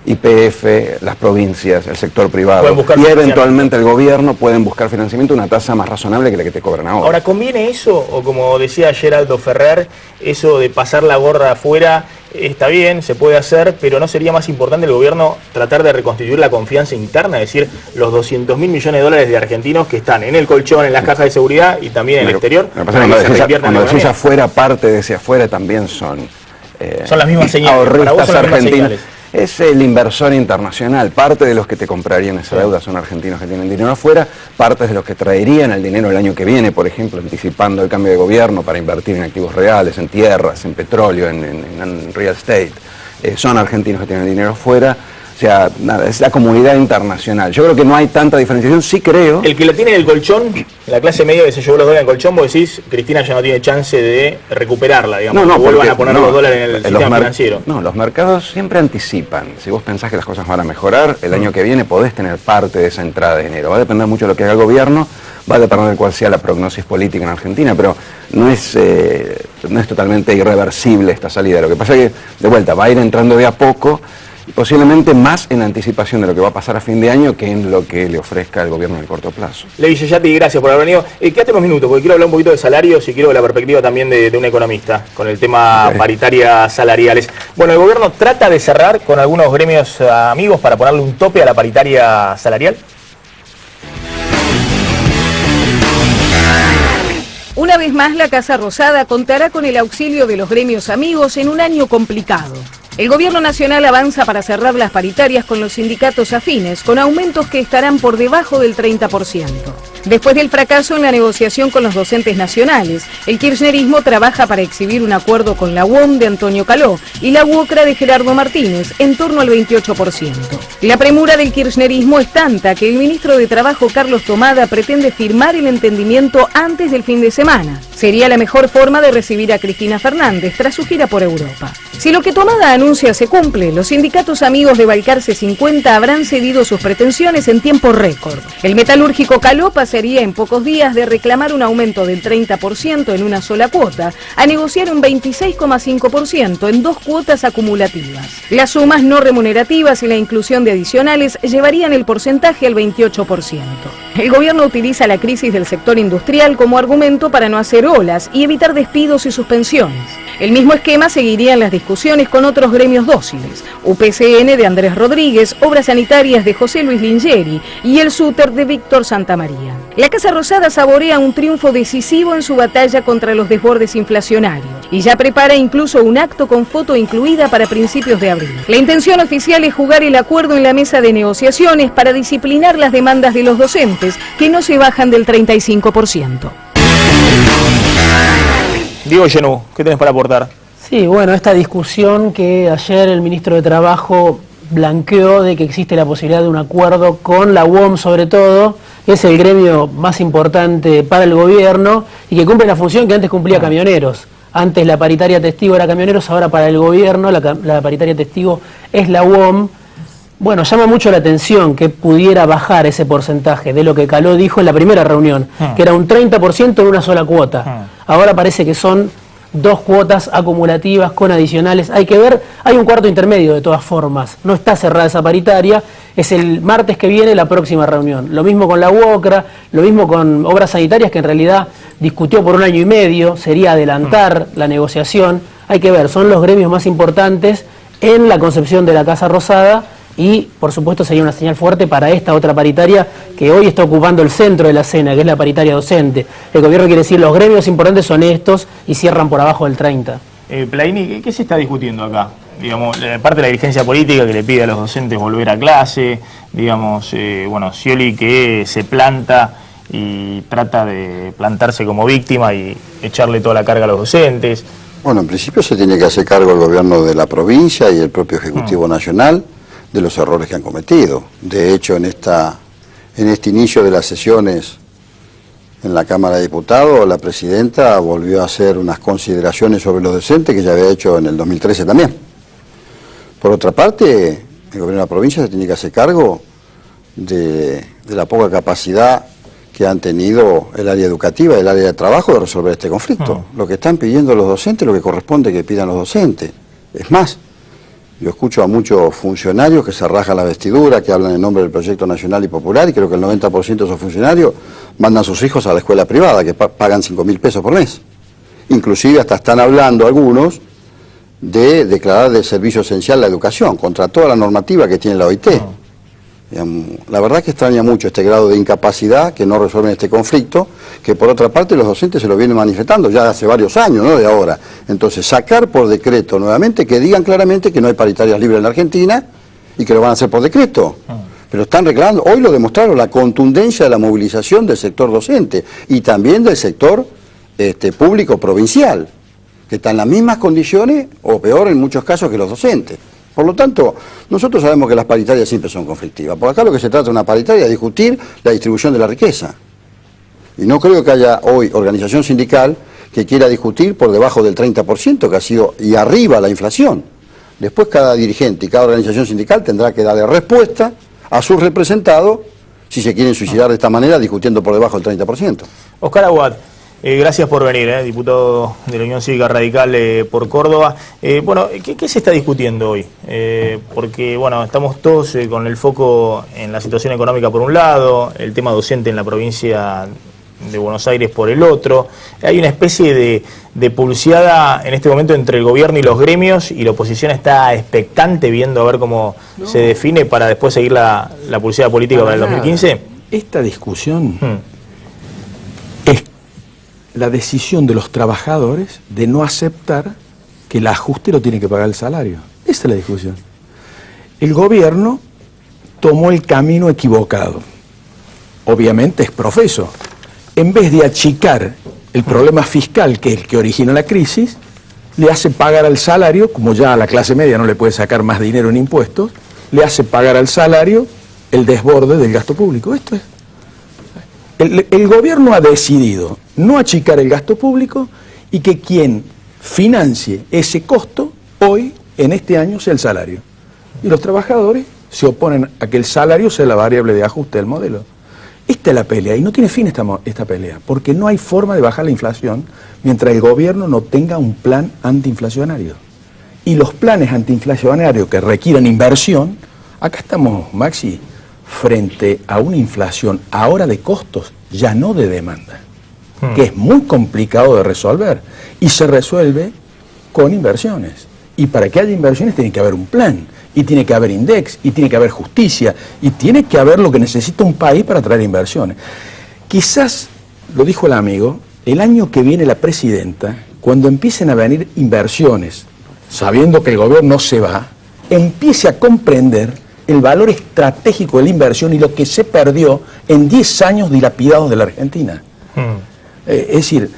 YPF, las provincias, el sector privado y eventualmente el gobierno pueden buscar financiamiento a una tasa más razonable que la que te cobran ahora. Ahora, ¿conviene eso? O como decía Geraldo Ferrer, eso de pasar la gorra afuera está bien, se puede hacer, pero ¿no sería más importante el gobierno tratar de reconstituir la confianza interna? Es decir, los 200.000 millones de dólares de argentinos que están en el colchón, en las cajas de seguridad y también en el exterior. Cuando decís afuera, parte de ese afuera también son las mismas señales. Ahorristas argentinos. Es el inversor internacional. Parte de los que te comprarían esa deuda son argentinos que tienen dinero afuera, parte de los que traerían el dinero el año que viene, por ejemplo, anticipando el cambio de gobierno para invertir en activos reales, en tierras, en petróleo, en real estate. Son argentinos que tienen dinero afuera. O sea, nada, es la comunidad internacional. Yo creo que no hay tanta diferenciación, sí creo. El que la tiene en el colchón, la clase media que se llevó los dólares en el colchón, vos decís, Cristina ya no tiene chance de recuperarla, digamos, que vuelvan a poner los dólares en el sistema financiero. No, los mercados siempre anticipan. Si vos pensás que las cosas van a mejorar, el año que viene podés tener parte de esa entrada de dinero. Va a depender mucho de lo que haga el gobierno, va a depender de cuál sea la prognosis política en Argentina, pero no es totalmente irreversible esta salida. Lo que pasa es que, de vuelta, va a ir entrando de a poco, y posiblemente más en anticipación de lo que va a pasar a fin de año que en lo que le ofrezca el gobierno en el corto plazo. Levi Yeyati, gracias por haber venido. Quédate unos minutos, porque quiero hablar un poquito de salarios y quiero la perspectiva también de un economista con el tema paritarias salariales. Bueno, el gobierno trata de cerrar con algunos gremios amigos para ponerle un tope a la paritaria salarial. Una Una vez más, la Casa Rosada contará con el auxilio de los gremios amigos en un año complicado. El Gobierno Nacional avanza para cerrar las paritarias con los sindicatos afines, con aumentos que estarán por debajo del 30%. Después del fracaso en la negociación con los docentes nacionales, el kirchnerismo trabaja para exhibir un acuerdo con la UOM de Antonio Caló y la UOCRA de Gerardo Martínez, en torno al 28%. La premura del kirchnerismo es tanta que el ministro de Trabajo, Carlos Tomada, pretende firmar el entendimiento antes del fin de semana. Sería la mejor forma de recibir a Cristina Fernández tras su gira por Europa. Si lo que Tomada anuncia se cumple, los sindicatos amigos de Balcarce 50 habrán cedido sus pretensiones en tiempo récord. El metalúrgico Caló pasaría en pocos días de reclamar un aumento del 30% en una sola cuota a negociar un 26,5% en 2 cuotas acumulativas. Las sumas no remunerativas y la inclusión de adicionales llevarían el porcentaje al 28%. El gobierno utiliza la crisis del sector industrial como argumento para no hacer olas y evitar despidos y suspensiones. El mismo esquema seguiría en las discusiones con otros gremios dóciles, UPCN de Andrés Rodríguez, Obras Sanitarias de José Luis Lingeri y el SUTER de Víctor Santamaría. La Casa Rosada saborea un triunfo decisivo en su batalla contra los desbordes inflacionarios y ya prepara incluso un acto con foto incluida para principios de abril. La intención oficial es jugar el acuerdo en la mesa de negociaciones para disciplinar las demandas de los docentes que no se bajan del 35%. Diego Genú, ¿qué tenés para aportar? Sí, bueno, esta discusión que ayer el ministro de Trabajo blanqueó de que existe la posibilidad de un acuerdo con la UOM sobre todo, que es el gremio más importante para el gobierno y que cumple la función que antes cumplía Camioneros. Antes la paritaria testigo era Camioneros, ahora para el gobierno la paritaria testigo es la UOM. Bueno, llama mucho la atención que pudiera bajar ese porcentaje de lo que Caló dijo en la primera reunión, que era un 30% en una sola cuota. Ahora parece que son 2 cuotas acumulativas con adicionales. Hay que ver, hay un cuarto intermedio de todas formas. No está cerrada esa paritaria, es el martes que viene la próxima reunión. Lo mismo con la UOCRA, lo mismo con Obras Sanitarias, que en realidad discutió por 1 año y medio, sería adelantar la negociación. Hay que ver, son los gremios más importantes en la concepción de la Casa Rosada. Y, por supuesto, sería una señal fuerte para esta otra paritaria que hoy está ocupando el centro de la escena, que es la paritaria docente. El gobierno quiere decir, los gremios importantes son estos y cierran por abajo del 30. Plaini, ¿qué se está discutiendo acá? Digamos, parte de la dirigencia política que le pide a los docentes volver a clase, digamos, bueno, Scioli que se planta y trata de plantarse como víctima y echarle toda la carga a los docentes. Bueno, en principio se tiene que hacer cargo el gobierno de la provincia y el propio Ejecutivo Nacional de los errores que han cometido. De hecho, en este inicio de las sesiones en la Cámara de Diputados, la presidenta volvió a hacer unas consideraciones sobre los docentes que ya había hecho en el 2013 también. Por otra parte, el gobierno de la provincia se tiene que hacer cargo de la poca capacidad que han tenido el área educativa y el área de trabajo de resolver este conflicto. Lo que están pidiendo los docentes, lo que corresponde que pidan los docentes. Es más, yo escucho a muchos funcionarios que se rajan la vestidura, que hablan en nombre del Proyecto Nacional y Popular, y creo que el 90% de esos funcionarios mandan a sus hijos a la escuela privada, que pagan 5.000 pesos por mes. Inclusive hasta están hablando algunos de declarar de servicio esencial la educación, contra toda la normativa que tiene la OIT. La verdad que extraña mucho este grado de incapacidad que no resuelven este conflicto, que por otra parte los docentes se lo vienen manifestando ya hace varios años, no de ahora. Entonces sacar por decreto nuevamente, que digan claramente que no hay paritarias libres en la Argentina y que lo van a hacer por decreto. Pero están reclamando, hoy lo demostraron, la contundencia de la movilización del sector docente y también del sector público provincial, que está en las mismas condiciones o peor en muchos casos que los docentes. Por lo tanto, nosotros sabemos que las paritarias siempre son conflictivas. Por acá lo que se trata de una paritaria es discutir la distribución de la riqueza. Y no creo que haya hoy organización sindical que quiera discutir por debajo del 30%, que ha sido y arriba la inflación. Después cada dirigente y cada organización sindical tendrá que darle respuesta a sus representados si se quieren suicidar de esta manera discutiendo por debajo del 30%. Oscar Aguad. Gracias por venir, diputado de la Unión Cívica Radical por Córdoba. Bueno, ¿qué se está discutiendo hoy? Porque, bueno, estamos todos con el foco en la situación económica por un lado, el tema docente en la provincia de Buenos Aires por el otro. Hay una especie de pulseada en este momento entre el gobierno y los gremios y la oposición está expectante viendo a ver cómo se define para después seguir la pulseada política para el 2015. Esta discusión la decisión de los trabajadores de no aceptar que el ajuste lo tiene que pagar el salario. Esa es la discusión. El gobierno tomó el camino equivocado. Obviamente es profeso. En vez de achicar el problema fiscal, que es el que origina la crisis, le hace pagar al salario, como ya a la clase media no le puede sacar más dinero en impuestos, le hace pagar al salario el desborde del gasto público. Esto es. El gobierno ha decidido no achicar el gasto público y que quien financie ese costo hoy, en este año, sea el salario. Y los trabajadores se oponen a que el salario sea la variable de ajuste del modelo. Esta es la pelea, y no tiene fin esta pelea, porque no hay forma de bajar la inflación mientras el gobierno no tenga un plan antiinflacionario. Y los planes antiinflacionarios que requieran inversión, acá estamos, Maxi, frente a una inflación ahora de costos, ya no de demanda, que es muy complicado de resolver, y se resuelve con inversiones. Y para que haya inversiones tiene que haber un plan, y tiene que haber index, y tiene que haber justicia, y tiene que haber lo que necesita un país para traer inversiones. Quizás, lo dijo el amigo, el año que viene la presidenta, cuando empiecen a venir inversiones, sabiendo que el gobierno se va, empiece a comprender el valor estratégico de la inversión y lo que se perdió en 10 años dilapidados de la Argentina. Es decir,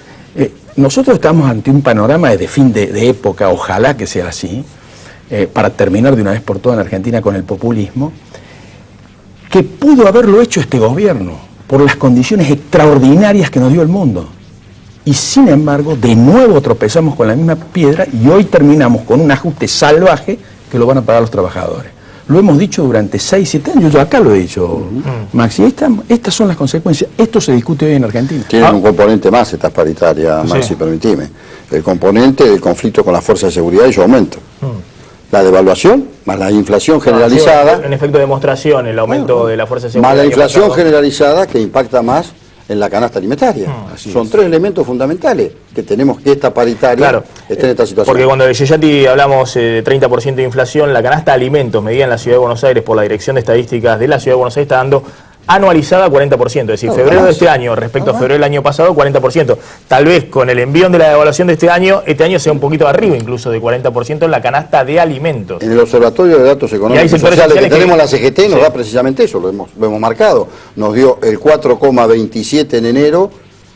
nosotros estamos ante un panorama de fin de época, ojalá que sea así, para terminar de una vez por todas en Argentina con el populismo, que pudo haberlo hecho este gobierno por las condiciones extraordinarias que nos dio el mundo. Y sin embargo, de nuevo tropezamos con la misma piedra y hoy terminamos con un ajuste salvaje que lo van a pagar los trabajadores. Lo hemos dicho durante 6, 7 años, yo acá lo he dicho, Maxi, estas son las consecuencias, esto se discute hoy en Argentina. Tienen un componente más estas paritarias, Maxi, permitime, el componente del conflicto con las fuerzas de seguridad y su aumento. La devaluación, más la inflación generalizada. En efecto de demostración, el aumento de la fuerza de seguridad. Más la inflación generalizada que impacta más en la canasta alimentaria. Son 3 elementos fundamentales que tenemos que esta paritaria esté en esta situación. Porque cuando de Yeyati hablamos de 30% de inflación, la canasta de alimentos medida en la Ciudad de Buenos Aires por la Dirección de Estadísticas de la Ciudad de Buenos Aires está dando anualizada 40%, es decir, febrero de este año respecto a febrero del año pasado, 40%. Tal vez con el envión de la devaluación de este año sea un poquito arriba incluso de 40% en la canasta de alimentos. En el Observatorio de Datos Económicos y Sociales que tenemos la CGT nos da precisamente eso, lo hemos marcado. Nos dio el 4,27 en enero,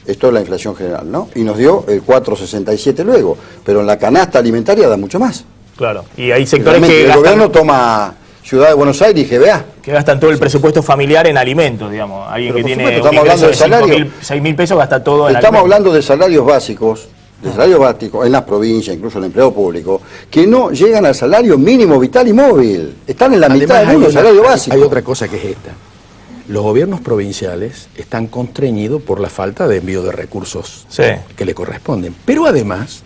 esto es la inflación general, ¿no? Y nos dio el 4,67 luego, pero en la canasta alimentaria da mucho más. Claro, y hay sectores que el gobierno toma Ciudad de Buenos Aires y GBA. Que gastan todo el presupuesto familiar en alimentos, digamos. Alguien que tiene estamos hablando de salario. 6.000 pesos gasta todo en alimentos. Estamos hablando de salarios básicos, en las provincias, incluso en el empleo público, que no llegan al salario mínimo vital y móvil. Están en la mitad del mundo, salario básico. Hay otra cosa que es esta. Los gobiernos provinciales están constreñidos por la falta de envío de recursos que le corresponden. Pero además,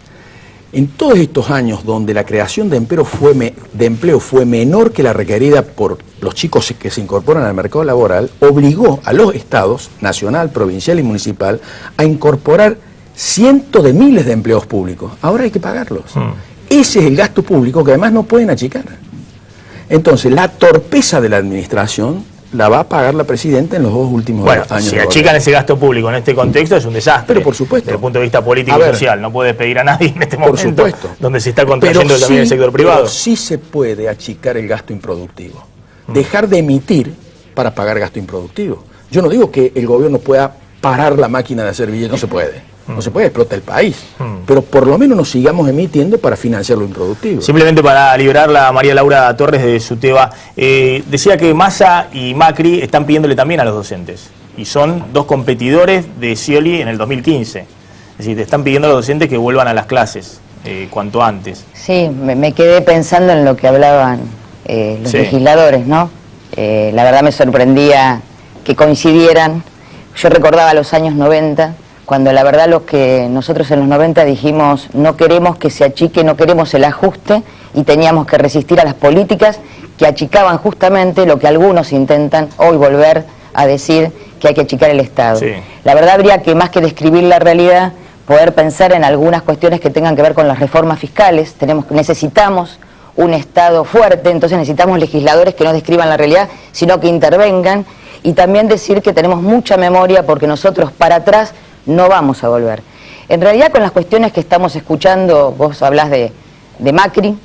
en todos estos años donde la creación de empleo fue menor que la requerida por los chicos que se incorporan al mercado laboral, obligó a los estados, nacional, provincial y municipal, a incorporar cientos de miles de empleos públicos. Ahora hay que pagarlos. Ese es el gasto público que además no pueden achicar. Entonces, la torpeza de la administración la va a pagar la presidenta en los 2 últimos años. Si achican ese gasto público en este contexto es un desastre. Pero por supuesto. Desde el punto de vista político y social. No puede despedir a nadie en este momento. Por supuesto. Donde se está contrayendo también el sector privado. Pero sí se puede achicar el gasto improductivo. Dejar de emitir para pagar gasto improductivo. Yo no digo que el gobierno pueda parar la máquina de hacer billetes. No se puede. No se puede, explota el país. Pero por lo menos nos sigamos emitiendo para financiar lo improductivo. Simplemente para liberarla a María Laura Torres de su tema, decía que Massa y Macri están pidiéndole también a los docentes. Y son 2 competidores de Scioli en el 2015. Es decir, te están pidiendo a los docentes que vuelvan a las clases cuanto antes. Sí, me quedé pensando en lo que hablaban los legisladores, ¿no? La verdad me sorprendía que coincidieran. Yo recordaba los años 90, cuando la verdad los que nosotros en los 90 dijimos no queremos que se achique, no queremos el ajuste y teníamos que resistir a las políticas que achicaban justamente lo que algunos intentan hoy volver a decir que hay que achicar el Estado. La verdad habría que más que describir la realidad, poder pensar en algunas cuestiones que tengan que ver con las reformas fiscales. Necesitamos un Estado fuerte, entonces necesitamos legisladores que no describan la realidad, sino que intervengan y también decir que tenemos mucha memoria porque nosotros para atrás no vamos a volver. En realidad, con las cuestiones que estamos escuchando, vos hablás de Macri,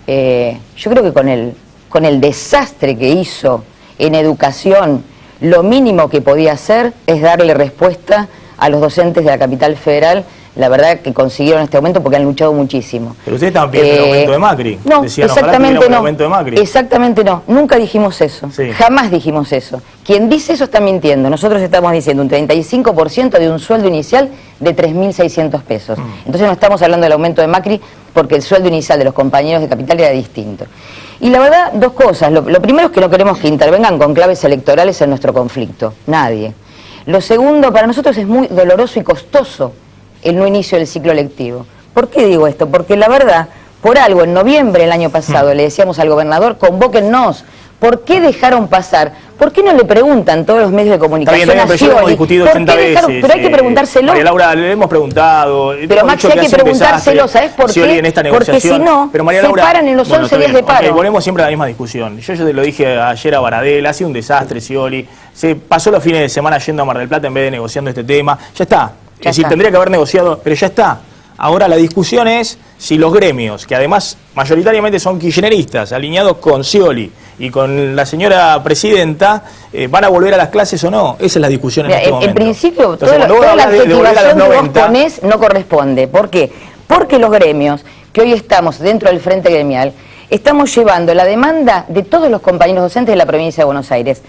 yo creo que con el desastre que hizo en educación, lo mínimo que podía hacer es darle respuesta a los docentes de la capital federal. La verdad que consiguieron este aumento porque han luchado muchísimo. Pero ustedes estaban pidiendo el aumento de Macri. No, decían, exactamente no. Aumento de Macri. Exactamente no. Nunca dijimos eso. Sí. Jamás dijimos eso. Quien dice eso está mintiendo. Nosotros estamos diciendo un 35% de un sueldo inicial de 3.600 pesos. Entonces no estamos hablando del aumento de Macri porque el sueldo inicial de los compañeros de capital era distinto. Y la verdad, dos cosas. Lo primero es que no queremos que intervengan con claves electorales en nuestro conflicto. Nadie. Lo segundo, para nosotros es muy doloroso y costoso el no inicio del ciclo lectivo. ¿Por qué digo esto? Porque la verdad, por algo, en noviembre del año pasado le decíamos al gobernador, convóquennos. ¿Por qué dejaron pasar? ¿Por qué no le preguntan todos los medios de comunicación está bien, pero ya lo hemos discutido 80 veces. Pero hay que preguntárselo. María Laura, le hemos preguntado. Pero Maxi, hay que preguntárselo, ¿sabes por qué? Porque si no, se paran en los 11 días de paro. Volvemos siempre a la misma discusión. Yo te lo dije ayer a Baradel, ha sido un desastre, Scioli. Se pasó los fines de semana yendo a Mar del Plata en vez de negociando este tema. Ya está. Es decir, tendría que haber negociado, pero ya está. Ahora la discusión es si los gremios, que además mayoritariamente son kirchneristas, alineados con Scioli y con la señora presidenta, van a volver a las clases o no. Esa es la discusión en este momento. En principio, toda la adjetivación que vos ponés no corresponde. ¿Por qué? Porque los gremios, que hoy estamos dentro del Frente Gremial, estamos llevando la demanda de todos los compañeros docentes de la provincia de Buenos Aires.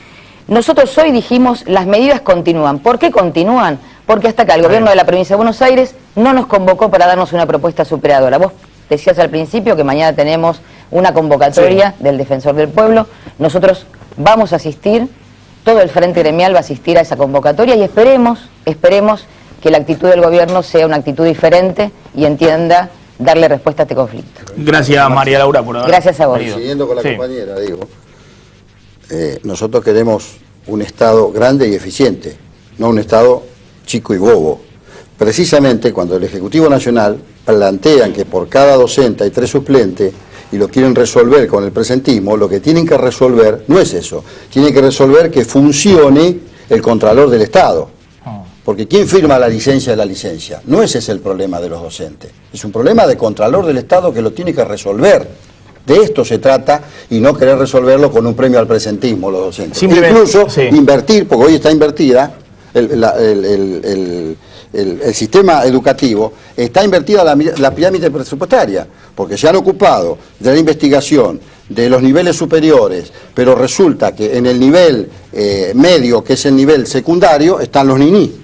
Nosotros hoy dijimos, las medidas continúan. ¿Por qué continúan? Porque hasta acá el gobierno de la provincia de Buenos Aires no nos convocó para darnos una propuesta superadora. Vos decías al principio que mañana tenemos una convocatoria del Defensor del Pueblo. Nosotros vamos a asistir, todo el Frente Gremial va a asistir a esa convocatoria y esperemos que la actitud del gobierno sea una actitud diferente y entienda darle respuesta a este conflicto. Gracias, María Laura, por haber Gracias a vos. Siguiendo con la compañera, digo, nosotros queremos un Estado grande y eficiente, no un Estado chico y bobo. Precisamente cuando el Ejecutivo Nacional plantean que por cada docente hay 3 suplentes y lo quieren resolver con el presentismo, lo que tienen que resolver no es eso, tienen que resolver que funcione el Contralor del Estado. Porque ¿quién firma la licencia de la licencia? No ese es el problema de los docentes, es un problema de Contralor del Estado que lo tiene que resolver. De esto se trata y no querer resolverlo con un premio al presentismo los docentes. Incluso invertir, porque hoy está invertida, el sistema educativo, está invertida la pirámide presupuestaria, porque se han ocupado de la investigación, de los niveles superiores, pero resulta que en el nivel medio, que es el nivel secundario, están los niní.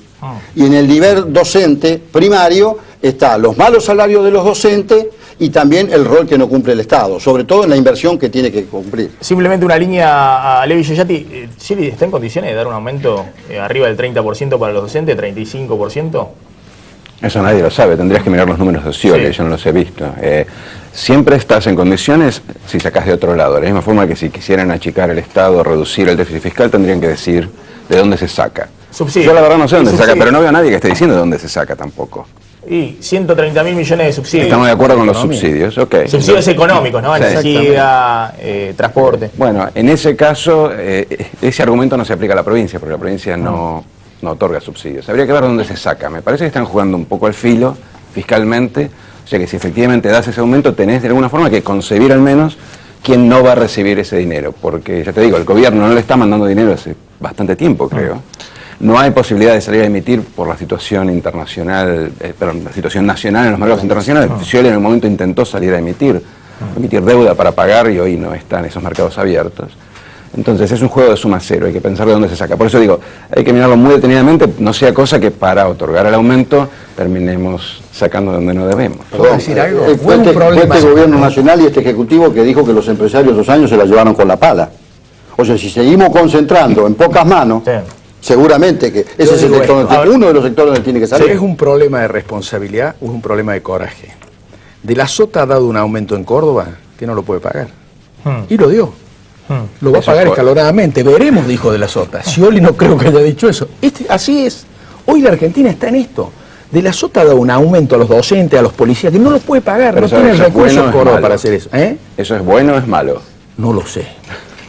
Y en el nivel docente primario están los malos salarios de los docentes y también el rol que no cumple el Estado, sobre todo en la inversión que tiene que cumplir. Simplemente una línea a Levi Yayati. ¿Chile está en condiciones de dar un aumento arriba del 30% para los docentes, 35%? Eso nadie lo sabe, tendrías que mirar los números de Scioli, yo no los he visto. Siempre estás en condiciones si sacás de otro lado. De la misma forma que si quisieran achicar el Estado, reducir el déficit fiscal, tendrían que decir de dónde se saca. Subsidio. Yo la verdad no sé dónde se saca, pero no veo a nadie que esté diciendo de dónde se saca tampoco. Y 130.000 millones de subsidios. Estamos de acuerdo con los subsidios, ok. Subsidios económicos, ¿no? Energía, transporte. Bueno, en ese caso, ese argumento no se aplica a la provincia, porque la provincia no otorga subsidios. Habría que ver dónde se saca. Me parece que están jugando un poco al filo, fiscalmente. O sea que si efectivamente das ese aumento, tenés de alguna forma que concebir al menos quién no va a recibir ese dinero. Porque, ya te digo, el gobierno no le está mandando dinero hace bastante tiempo, creo. No hay posibilidad de salir a emitir por la situación internacional, la situación nacional en los mercados internacionales. Scioli en un momento intentó salir a emitir deuda para pagar y hoy no están esos mercados abiertos. Entonces es un juego de suma cero, hay que pensar de dónde se saca. Por eso digo, hay que mirarlo muy detenidamente, no sea cosa que para otorgar el aumento terminemos sacando de donde no debemos. ¿Puedo decir algo? Fue este gobierno nacional y este ejecutivo que dijo que los empresarios 2 años se la llevaron con la pala. O sea, si seguimos concentrando en pocas manos, seguramente que ese es el sector, uno de los sectores donde tiene que salir. ¿Es un problema de responsabilidad o es un problema de coraje? De la Sota ha dado un aumento en Córdoba que no lo puede pagar. Y lo dio. Lo va a pagar escalonadamente. Veremos, dijo de la Sota. Scioli no creo que haya dicho eso. Así es. Hoy la Argentina está en esto. De la Sota ha dado un aumento a los docentes, a los policías, que no lo puede pagar. Pero no tiene recursos en Córdoba para hacer eso. ¿Eso es bueno o es malo? No lo sé.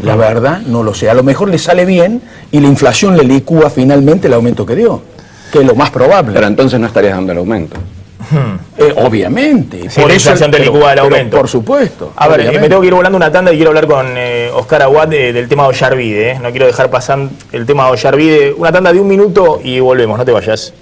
La verdad, no lo sé. A lo mejor le sale bien y la inflación le licúa finalmente el aumento que dio. que es lo más probable. Pero entonces no estarías dando el aumento. Obviamente. Sí, por eso te licúa el aumento. Por supuesto. A ver, me tengo que ir volando una tanda y quiero hablar con Oscar Aguad del tema de Ollarvide. No quiero dejar pasar el tema de Ollarvide. Una tanda de 1 minuto y volvemos, no te vayas.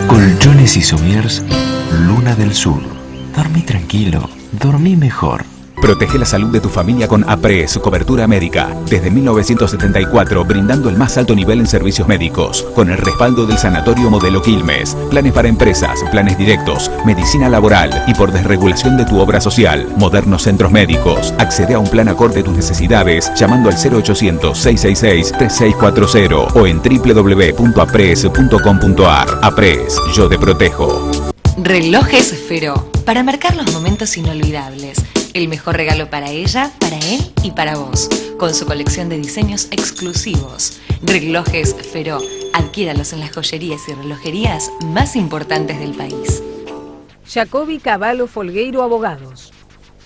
Colchones y somiers, Luna del Sur. Dormí tranquilo, dormí mejor. Protege la salud de tu familia con APRES, cobertura médica. Desde 1974, brindando el más alto nivel en servicios médicos. Con el respaldo del Sanatorio Modelo Quilmes. Planes para empresas, planes directos, medicina laboral y por desregulación de tu obra social. Modernos centros médicos. Accede a un plan acorde a tus necesidades llamando al 0800-666-3640 o en www.apres.com.ar. APRES, yo te protejo. Relojes Feró, para marcar los momentos inolvidables. El mejor regalo para ella, para él y para vos, con su colección de diseños exclusivos. Relojes Feró, adquiéralos en las joyerías y relojerías más importantes del país. Jacobi Cavallo Folgueiro Abogados.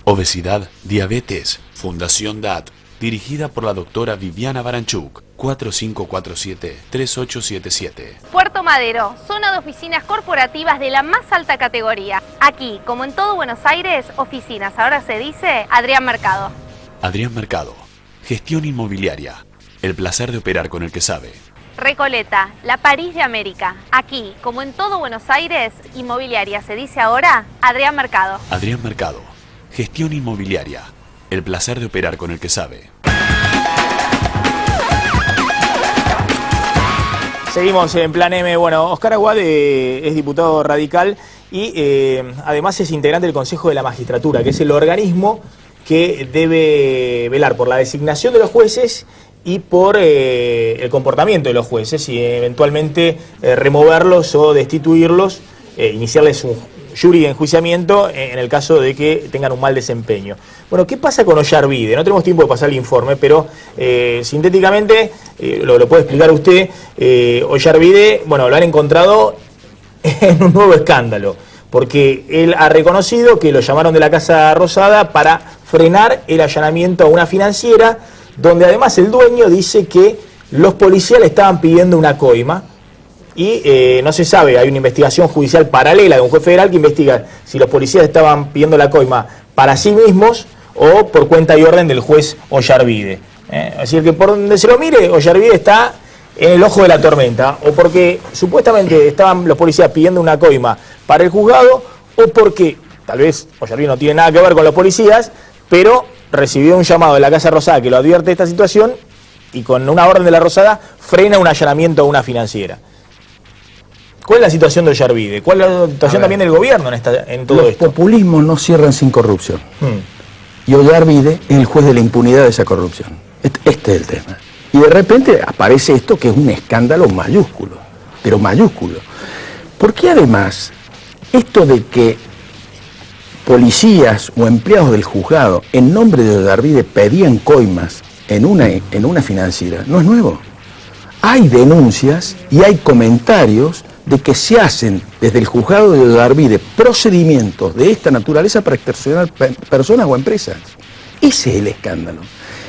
Obesidad, diabetes, Fundación DAT, dirigida por la doctora Viviana Baranchuk, 4547-3877. Puerto Madero, zona de oficinas corporativas de la más alta categoría. Aquí, como en todo Buenos Aires, oficinas, ahora se dice Adrián Mercado. Adrián Mercado, gestión inmobiliaria, el placer de operar con el que sabe. Recoleta, la París de América. Aquí, como en todo Buenos Aires, inmobiliaria se dice ahora Adrián Mercado. Adrián Mercado, gestión inmobiliaria, el placer de operar con el que sabe. Seguimos en Plan M. Bueno, Oscar Aguad es diputado radical y además es integrante del Consejo de la Magistratura, que es el organismo que debe velar por la designación de los jueces y por el comportamiento de los jueces y eventualmente removerlos o destituirlos, iniciarles un jury de enjuiciamiento en el caso de que tengan un mal desempeño. Bueno, ¿qué pasa con Ollarvide? No tenemos tiempo de pasar el informe, pero sintéticamente, lo puede explicar usted, Ollarvide, bueno, lo han encontrado en un nuevo escándalo, porque él ha reconocido que lo llamaron de la Casa Rosada para frenar el allanamiento a una financiera, donde además el dueño dice que los policías le estaban pidiendo una coima, y no se sabe, hay una investigación judicial paralela de un juez federal que investiga si los policías estaban pidiendo la coima para sí mismos o por cuenta y orden del juez Ollarvide. Es decir, que por donde se lo mire, Ollarvide está en el ojo de la tormenta, o porque supuestamente estaban los policías pidiendo una coima para el juzgado, o porque tal vez Ollarvide no tiene nada que ver con los policías, pero recibió un llamado de la Casa Rosada que lo advierte de esta situación y con una orden de la Rosada frena un allanamiento a una financiera. ¿Cuál es la situación de Ollarvide? ¿Cuál es la situación también del gobierno en todo esto? Los populismos no cierran sin corrupción. Y Ollarvide es el juez de la impunidad de esa corrupción. Este es el tema. Y de repente aparece esto que es un escándalo mayúsculo, pero mayúsculo. Porque además, esto de que policías o empleados del juzgado en nombre de Ollarvide pedían coimas en una financiera, no es nuevo. Hay denuncias y hay comentarios de que se hacen desde el juzgado de Ollarvide procedimientos de esta naturaleza para extorsionar personas o empresas. Ese es el escándalo.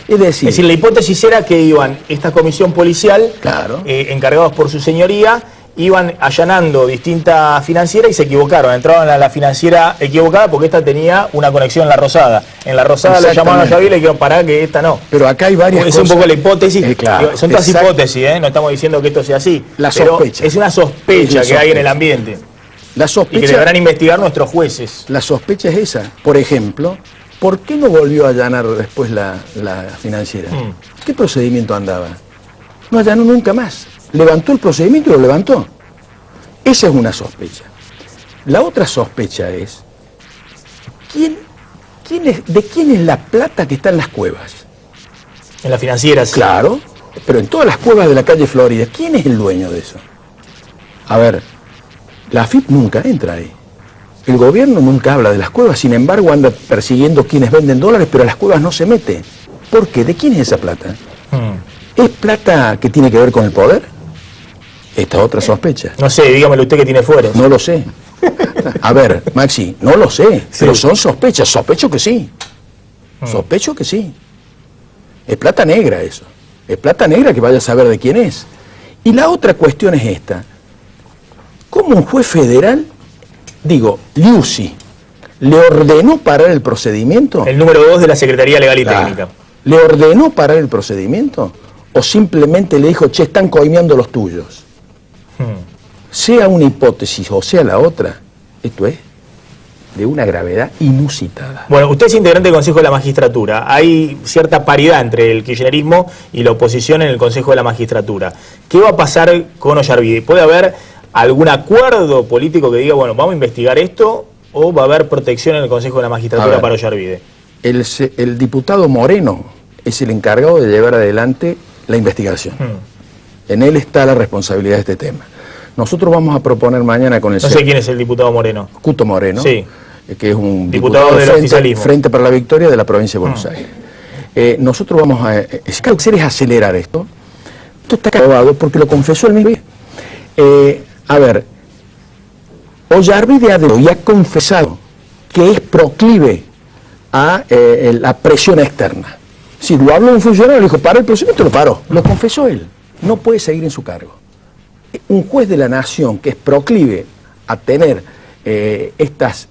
Es decir, la hipótesis era que iban esta comisión policial, claro, encargados por su señoría, iban allanando distintas financieras y se equivocaron, entraban a la financiera equivocada porque esta tenía una conexión en la Rosada. En la Rosada lo llamaron a Ollarvide y le dijeron, pará que esta no. Pero acá hay varias cosas. Es un poco la hipótesis, claro, son todas hipótesis, no estamos diciendo que esto sea así. La pero sospecha. es una sospecha que hay en el ambiente. La sospecha, y que deberán investigar nuestros jueces. La sospecha es esa. Por ejemplo, ¿por qué no volvió a allanar después la financiera? ¿Qué procedimiento andaba? No allanó nunca más. Levantó el procedimiento y lo levantó. Esa es una sospecha. La otra sospecha es, ¿de quién es la plata que está en las cuevas? En las financieras. Claro, pero en todas las cuevas de la calle Florida, ¿quién es el dueño de eso? A ver, la AFIP nunca entra ahí. El gobierno nunca habla de las cuevas, sin embargo anda persiguiendo quienes venden dólares, pero a las cuevas no se mete. ¿Por qué? ¿De quién es esa plata? ¿Es plata que tiene que ver con el poder? Esta otra sospecha. No sé, dígamelo usted que tiene fueros. No lo sé. A ver, Maxi, no lo sé, pero son sospechas. Sospecho que sí. Sospecho que sí. Es plata negra eso. Es plata negra que vaya a saber de quién es. Y la otra cuestión es esta. ¿Cómo un juez federal, Liuzzi, le ordenó parar el procedimiento? El número 2 de la Secretaría Legal y Técnica. ¿Le ordenó parar el procedimiento? ¿O simplemente le dijo, che, están coimeando los tuyos? Sea una hipótesis o sea la otra, esto es de una gravedad inusitada. Bueno, usted es integrante del Consejo de la Magistratura. Hay cierta paridad entre el kirchnerismo y la oposición en el Consejo de la Magistratura. ¿Qué va a pasar con Ollarvide? ¿Puede haber algún acuerdo político que diga, bueno, vamos a investigar esto, o va a haber protección en el Consejo de la Magistratura para Ollarvide? El diputado Moreno es el encargado de llevar adelante la investigación. En él está la responsabilidad de este tema. Nosotros vamos a proponer mañana con el... No sé quién es el diputado Moreno. Cuto Moreno, sí, que es un diputado del Frente para la Victoria de la provincia de Buenos Aires. Nosotros vamos a... Si lo que hacer es acelerar esto. Esto está acabado porque lo confesó el mismo. A ver, Ollarvide ha confesado que es proclive a la presión externa. Si lo habló un funcionario, le dijo, para el procedimiento, lo paró. Lo confesó él. No puede seguir en su cargo. Un juez de la nación que es proclive a tener estas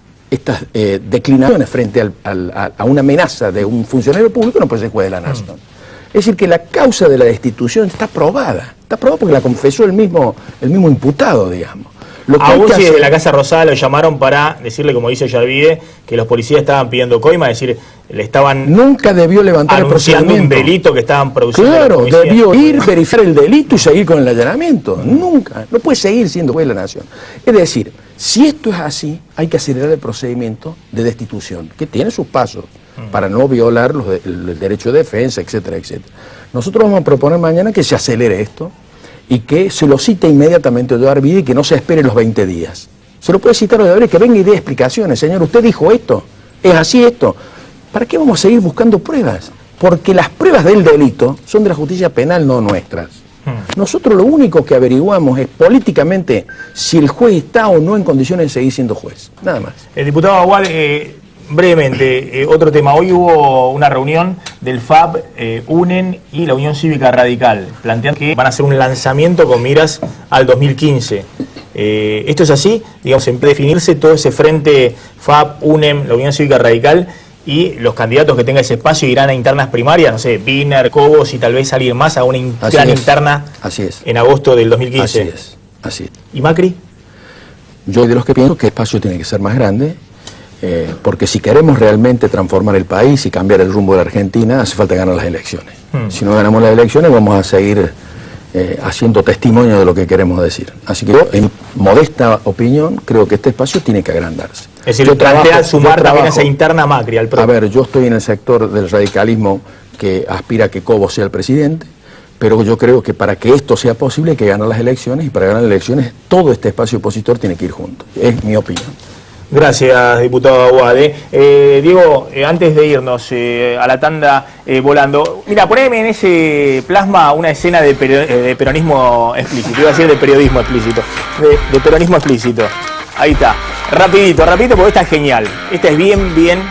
declinaciones frente a una amenaza de un funcionario público no puede ser juez de la nación. Es decir, que la causa de la destitución está probada. Está probada porque la confesó el mismo imputado, digamos. A vos de la Casa Rosada lo llamaron para decirle, como dice Ollarvide, que los policías estaban pidiendo coima, es decir, le estaban... Nunca debió levantar el procedimiento. Un delito que estaban produciendo. Claro, debió ir, verificar el delito y seguir con el allanamiento. Nunca. No puede seguir siendo juez de la nación. Es decir, si esto es así, hay que acelerar el procedimiento de destitución, que tiene sus pasos, para no violar el derecho de defensa, etcétera, etcétera. Nosotros vamos a proponer mañana que se acelere esto, y que se lo cite inmediatamente a Ollarvide y que no se espere los 20 días. Se lo puede citar a Ollarvide, que venga y dé explicaciones. Señor, usted dijo esto, es así esto. ¿Para qué vamos a seguir buscando pruebas? Porque las pruebas del delito son de la justicia penal, no nuestras. Nosotros lo único que averiguamos es políticamente si el juez está o no en condiciones de seguir siendo juez. Nada más. El diputado Aguad, brevemente, otro tema. Hoy hubo una reunión del FAP, UNEN y la Unión Cívica Radical, planteando que van a hacer un lanzamiento con miras al 2015. ¿Esto es así? Digamos, en definirse todo ese frente FAP, UNEN, la Unión Cívica Radical, y los candidatos que tengan ese espacio irán a internas primarias, no sé, Wiener, Cobos y tal vez alguien más a una gran interna en agosto del 2015. Así es. ¿Y Macri? Yo de los que pienso que el espacio tiene que ser más grande. Porque si queremos realmente transformar el país y cambiar el rumbo de la Argentina, hace falta ganar las elecciones. Si no ganamos las elecciones, vamos a seguir haciendo testimonio de lo que queremos decir. Así que yo, en modesta opinión, creo que este espacio tiene que agrandarse. Es decir, plantea sumar también esa interna Macri al PRO. A ver, yo estoy en el sector del radicalismo que aspira a que Cobos sea el presidente, pero yo creo que para que esto sea posible hay que ganar las elecciones, y para ganar las elecciones todo este espacio opositor tiene que ir junto. Es mi opinión. Gracias, diputado Aguad. Diego, antes de irnos a la tanda volando, mira, poneme en ese plasma una escena de peronismo explícito, iba a decir de periodismo explícito, de peronismo explícito. Ahí está, rapidito, porque esta es genial, esta es bien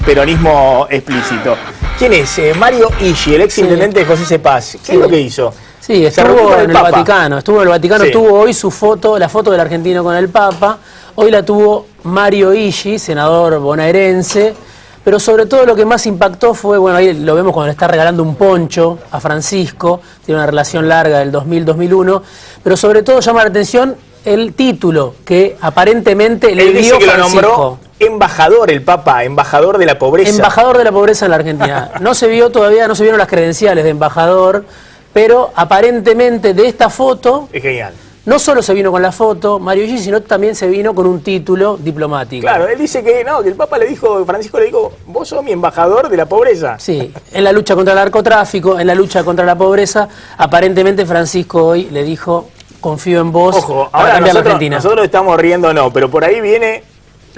peronismo explícito. ¿Quién es? Mario Iggi, el ex intendente de José Cepaz. ¿Qué es lo que hizo? Sí, estuvo en el Vaticano, tuvo hoy su foto, la foto del argentino con el Papa. Hoy la tuvo Mario Iggi, senador bonaerense, pero sobre todo lo que más impactó fue, bueno, ahí lo vemos cuando le está regalando un poncho a Francisco, tiene una relación larga del 2000-2001, pero sobre todo llama la atención el título que aparentemente le dio Francisco. Lo nombró embajador el Papa, embajador de la pobreza. Embajador de la pobreza en la Argentina. No se vio todavía, no se vieron las credenciales de embajador, pero aparentemente de esta foto... Es genial. No solo se vino con la foto, Mario Iggi, sino también se vino con un título diplomático. Claro, él dice que no, que el Papa le dijo, Francisco le dijo, vos sos mi embajador de la pobreza. Sí, en la lucha contra el narcotráfico, en la lucha contra la pobreza, aparentemente Francisco hoy le dijo, confío en vos. Ojo, ahora nosotros estamos riendo, no, pero por ahí viene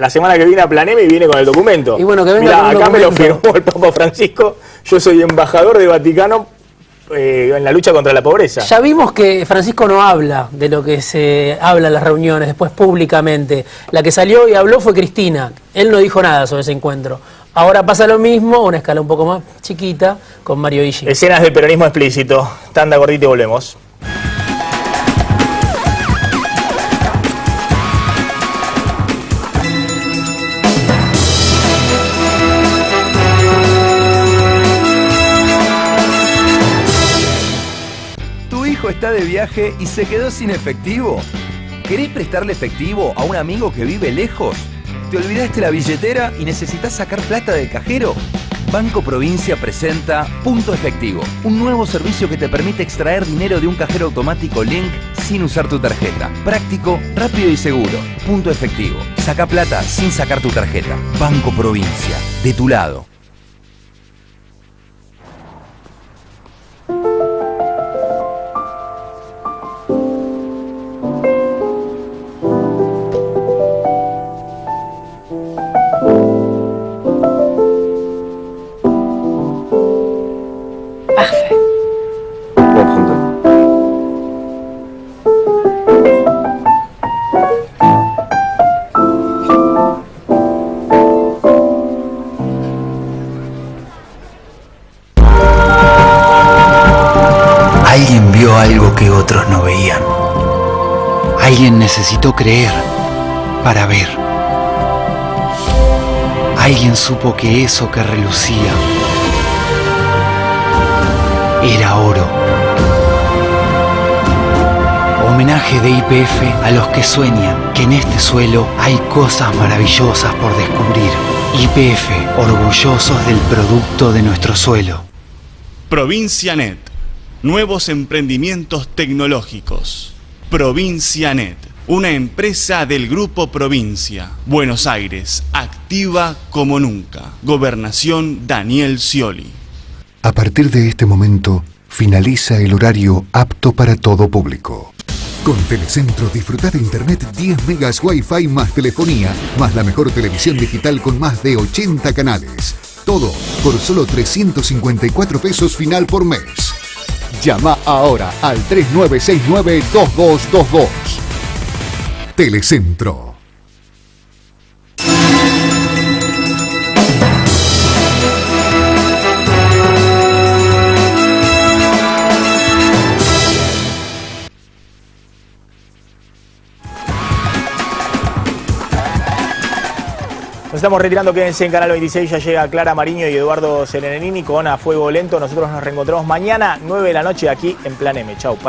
la semana que viene a Plan M y viene con el documento. Y bueno, que venga Mirá, con un acá documento. me lo firmó el Papa Francisco. Yo soy embajador de Vaticano en la lucha contra la pobreza. Ya vimos que Francisco no habla de lo que se habla en las reuniones, después públicamente. La que salió y habló fue Cristina. Él no dijo nada sobre ese encuentro. Ahora pasa lo mismo, a una escala un poco más chiquita, con Mario Illi. Escenas de peronismo explícito. Tanda cortita y volvemos. ¿Tu hijo está de viaje y se quedó sin efectivo? ¿Querés prestarle efectivo a un amigo que vive lejos? ¿Te olvidaste la billetera y necesitas sacar plata del cajero? Banco Provincia presenta Punto Efectivo, un nuevo servicio que te permite extraer dinero de un cajero automático Link sin usar tu tarjeta. Práctico, rápido y seguro. Punto Efectivo. Saca plata sin sacar tu tarjeta. Banco Provincia, de tu lado. Alguien vio algo que otros no veían. Alguien necesitó creer para ver. Alguien supo que eso que relucía era oro. Homenaje de YPF a los que sueñan que en este suelo hay cosas maravillosas por descubrir. YPF, orgullosos del producto de nuestro suelo. Provincianet. Nuevos emprendimientos tecnológicos. Provincianet, una empresa del Grupo Provincia. Buenos Aires, activa como nunca. Gobernación Daniel Scioli. A partir de este momento, finaliza el horario apto para todo público. Con Telecentro disfruta de internet 10 megas Wi-Fi más telefonía, más la mejor televisión digital con más de 80 canales. Todo por solo 354 pesos final por mes. Llama ahora al 3969-2222. Telecentro. Nos estamos retirando, quédense en Canal 26, ya llega Clara Mariño y Eduardo Serenini con A Fuego Lento. Nosotros nos reencontramos mañana, 9 de la noche, aquí en Plan M. Chau.